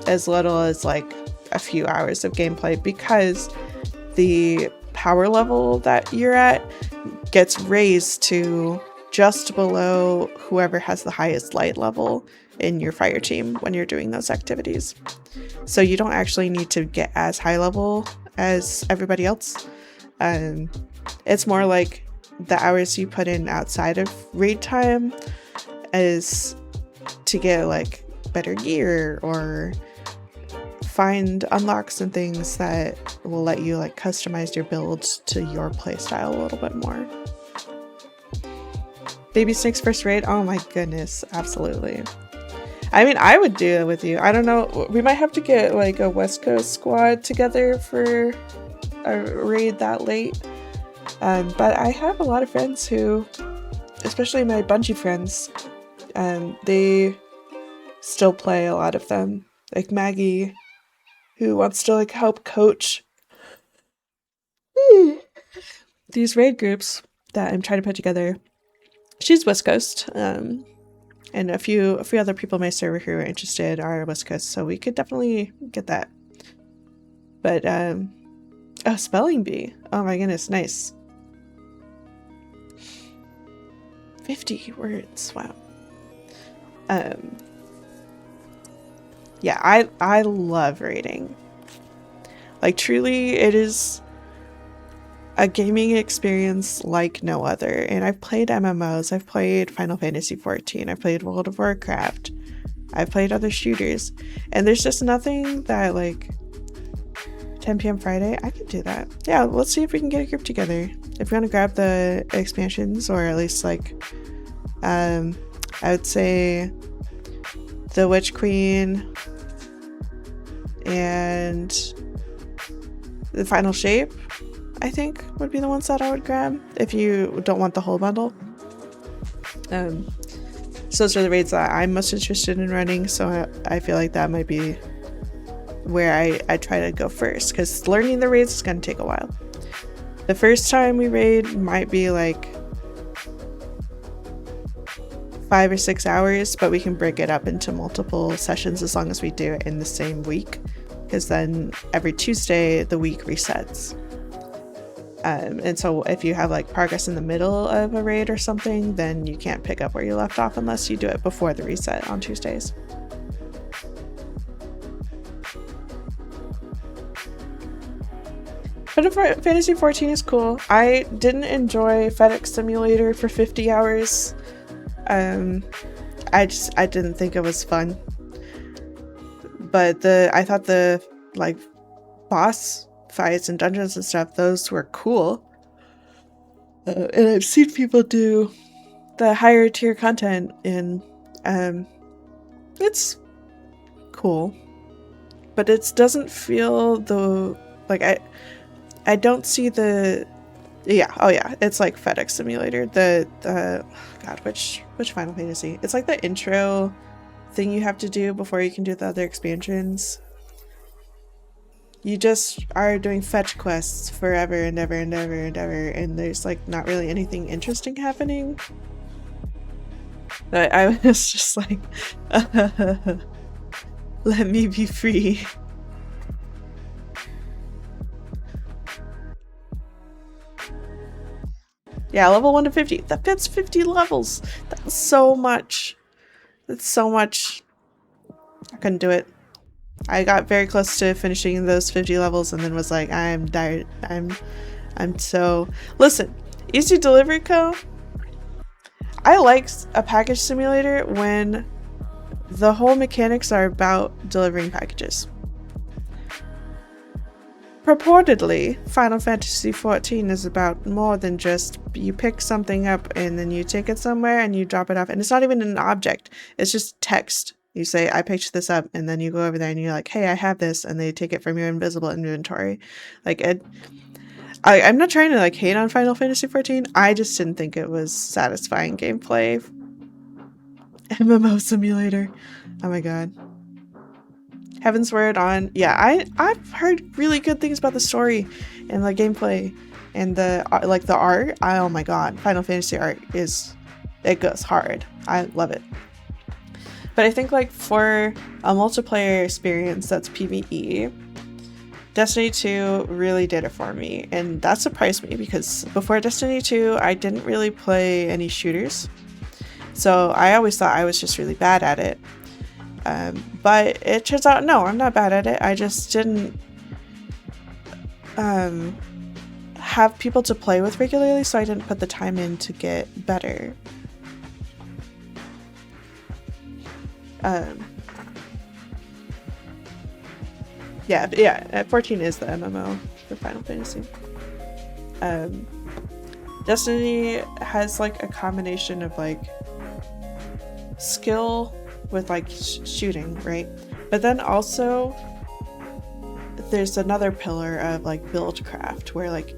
as little as like a few hours of gameplay, because the power level that you're at gets raised to just below whoever has the highest light level in your fire team when you're doing those activities. So you don't actually need to get as high level as everybody else. It's more like the hours you put in outside of raid time is to get like better gear or find unlocks and things that will let you like customize your build to your playstyle a little bit more. Baby Snake's first raid? Oh my goodness, absolutely. I mean, I would do it with you. I don't know, we might have to get like a West Coast squad together for a raid that late. But I have a lot of friends who, especially my Bungie friends, they still play a lot of them. Like Maggie, who wants to like help coach these raid groups that I'm trying to put together. She's West Coast, and a few other people in my server who are interested are West Coast, so we could definitely get that. But oh, spelling bee. Oh my goodness, nice. 50 words, wow. Yeah, I love raiding. Like truly, it is a gaming experience like no other. And I've played MMOs, I've played Final Fantasy XIV, I've played World of Warcraft, I've played other shooters, and there's just nothing that like 10 p.m. Friday, I could do that. Yeah, let's see if we can get a group together. If you want to grab the expansions, or at least like, I would say the Witch Queen and the Final Shape, I think would be the ones that I would grab if you don't want the whole bundle. So those are the raids that I'm most interested in running, so I feel like that might be where I try to go first, because learning the raids is going to take a while. The first time we raid might be like 5 or 6 hours, but we can break it up into multiple sessions as long as we do it in the same week, because then every Tuesday the week resets. And so if you have like progress in the middle of a raid or something, then you can't pick up where you left off unless you do it before the reset on Tuesdays. Final Fantasy XIV is cool. I didn't enjoy FedEx Simulator for 50 hours. I didn't think it was fun. But I thought the like boss fights and dungeons and stuff, those were cool. And I've seen people do the higher tier content, and it's cool. But it doesn't feel the like I don't see the it's like FedEx Simulator. The God, which Final Fantasy? It's like the intro thing you have to do before you can do the other expansions. You just are doing fetch quests forever and ever and ever and ever, and there's like not really anything interesting happening. But I was just like, let me be free. Yeah, level 1 to 50. That's 50 levels. That's so much. That's so much. I couldn't do it. I got very close to finishing those 50 levels and then was like, I'm tired. I'm so... Listen, Easy Delivery Co. I like a package simulator when the whole mechanics are about delivering packages. Purportedly, Final Fantasy XIV is about more than just you pick something up and then you take it somewhere and you drop it off. And it's not even an object. It's just text. You say, I picked this up, and then you go over there and you're like, hey, I have this, and they take it from your invisible inventory. Like, I'm not trying to like hate on Final Fantasy XIV. I just didn't think it was satisfying gameplay. MMO simulator. Oh my god. Heaven's Word on. Yeah, I've heard really good things about the story and the gameplay and the like the art. Oh my god, Final Fantasy art it goes hard. I love it. But I think like for a multiplayer experience that's PvE, Destiny 2 really did it for me, and that surprised me because before Destiny 2 I didn't really play any shooters, so I always thought I was just really bad at it. But it turns out no, I'm not bad at it. I just didn't have have people to play with regularly, so I didn't put the time in to get better. Yeah, 14 is the MMO for Final Fantasy. Destiny has like a combination of like skill with like shooting, right? But then also there's another pillar of like buildcraft where like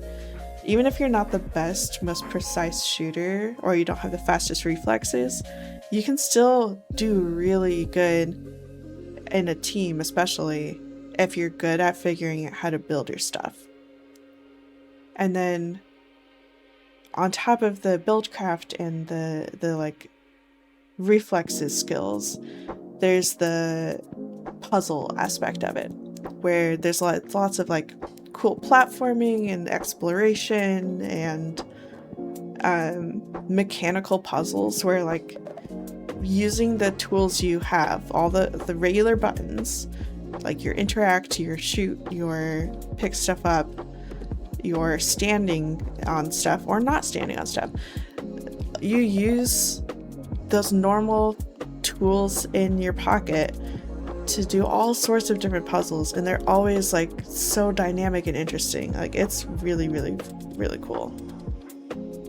even if you're not the best, most precise shooter, or you don't have the fastest reflexes, you can still do really good in a team, especially if you're good at figuring out how to build your stuff. And then on top of the buildcraft and the like reflexes skills, there's the puzzle aspect of it, where there's lots of like cool platforming and exploration and mechanical puzzles where like using the tools you have, all the regular buttons, like your interact, your shoot, your pick stuff up, your standing on stuff or not standing on stuff, you use those normal tools in your pocket to do all sorts of different puzzles, and they're always like so dynamic and interesting. Like it's really, really, really cool.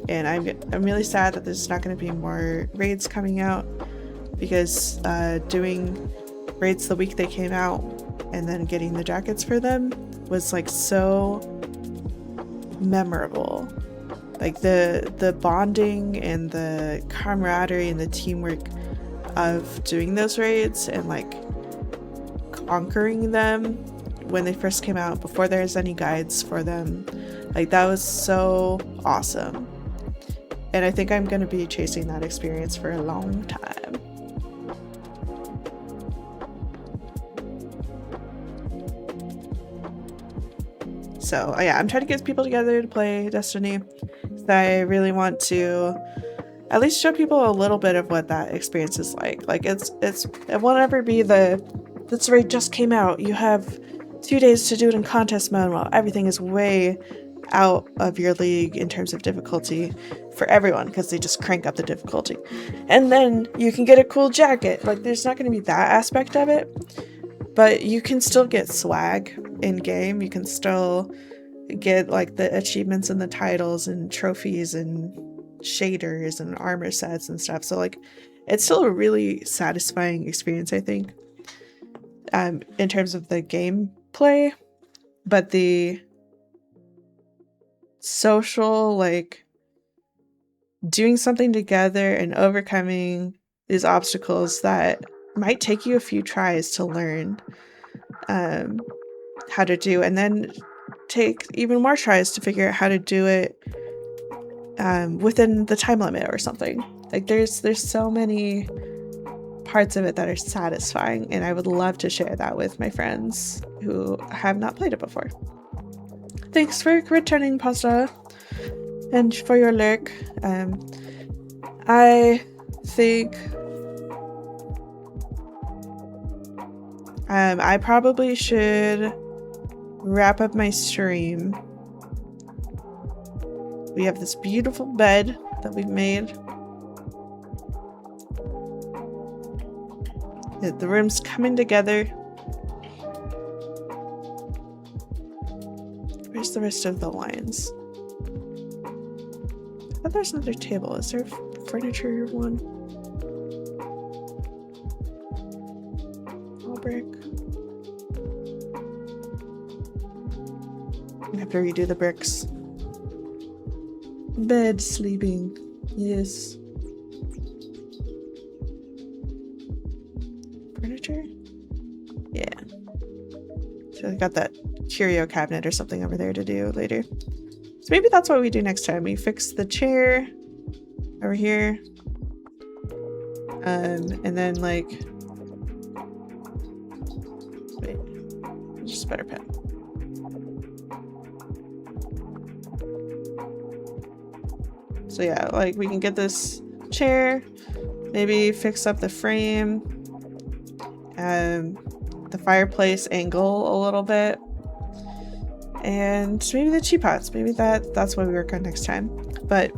And I'm really sad that there's not going to be more raids coming out, because doing raids the week they came out and then getting the jackets for them was like so memorable. Like the bonding and the camaraderie and the teamwork of doing those raids and like conquering them when they first came out before there was any guides for them, like that was so awesome. And I think I'm going to be chasing that experience for a long time. So yeah, I'm trying to get people together to play Destiny. I really want to at least show people a little bit of what that experience is like. Like it won't ever be this raid just came out, you have 2 days to do it in contest mode while everything is way out of your league in terms of difficulty for everyone, because they just crank up the difficulty. And then you can get a cool jacket. Like there's not going to be that aspect of it, but you can still get swag in game. You can still get like the achievements and the titles and trophies and shaders and armor sets and stuff. So like it's still a really satisfying experience, I think, in terms of the gameplay, but the social, like doing something together and overcoming these obstacles that might take you a few tries to learn how to do, and then take even more tries to figure out how to do it within the time limit or something. Like there's so many parts of it that are satisfying, and I would love to share that with my friends who have not played it before. Thanks for returning, Pasta, and for your lurk. I think I probably should wrap up my stream. We have this beautiful bed that we've made. The room's coming together. Where's the rest of the lines? I thought there's another table. Is there furniture one? All brick. I have to redo the bricks. Bed, sleeping. Yes. Furniture? Yeah. So I got that curio cabinet or something over there to do later. So maybe that's what we do next time. We fix the chair over here. And then like, wait, just better pen. So yeah, like we can get this chair, maybe fix up the frame, the fireplace angle a little bit, and maybe the teapots. Maybe that's what we work on next time. But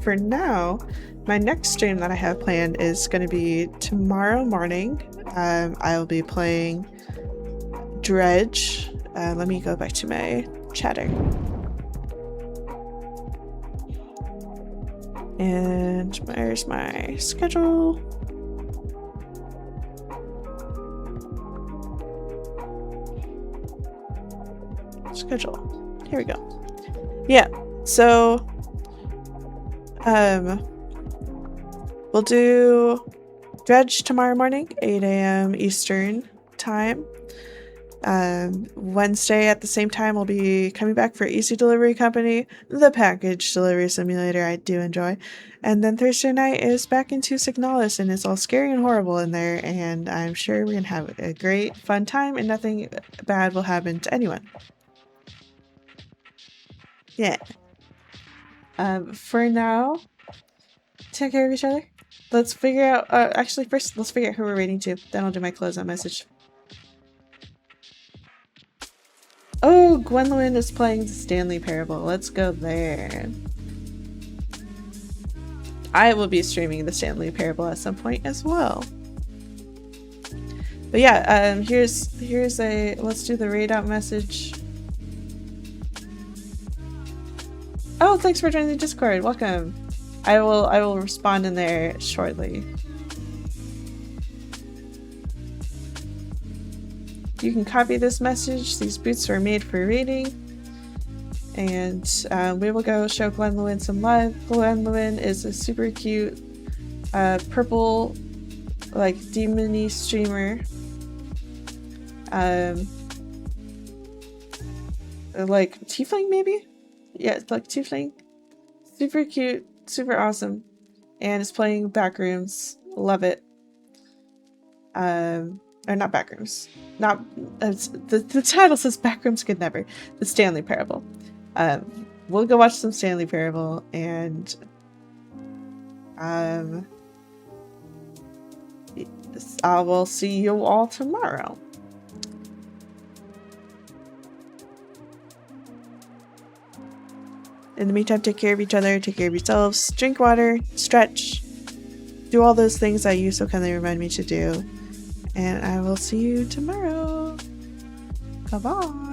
for now, my next stream that I have planned is going to be tomorrow morning. I'll be playing Dredge. Let me go back to my chatter. And where's my schedule? Here we go. Yeah, so we'll do Dredge tomorrow morning, 8 a.m. Eastern time. Wednesday at the same time we'll be coming back for Easy Delivery Company, the package delivery simulator I do enjoy. And then Thursday night is back into Signalis, and it's all scary and horrible in there, and I'm sure we're gonna have a great fun time and nothing bad will happen to anyone. Yeah. For now, take care of each other. Let's figure out, actually first let's figure out who we're rating to, then I'll do my closeout message. Oh, Gwendolyn is playing the Stanley Parable. Let's go there. I will be streaming the Stanley Parable at some point as well. But yeah, here's a, let's do the raid out message. Oh, thanks for joining the Discord. Welcome. I will respond in there shortly. You can copy this message. These boots were made for reading. And we will go show Gwendolyn some love. Gwendolyn is a super cute purple, like, demon-y streamer. Like tiefling maybe? Yeah, it's like tiefling. Super cute, super awesome. And it's playing Backrooms. Love it. Or not Backrooms. Not the title says Backrooms Could Never. The Stanley Parable. We'll go watch some Stanley Parable, and I will see you all tomorrow. In the meantime, take care of each other, take care of yourselves, drink water, stretch, do all those things that you so kindly remind me to do. And I will see you tomorrow. Bye-bye.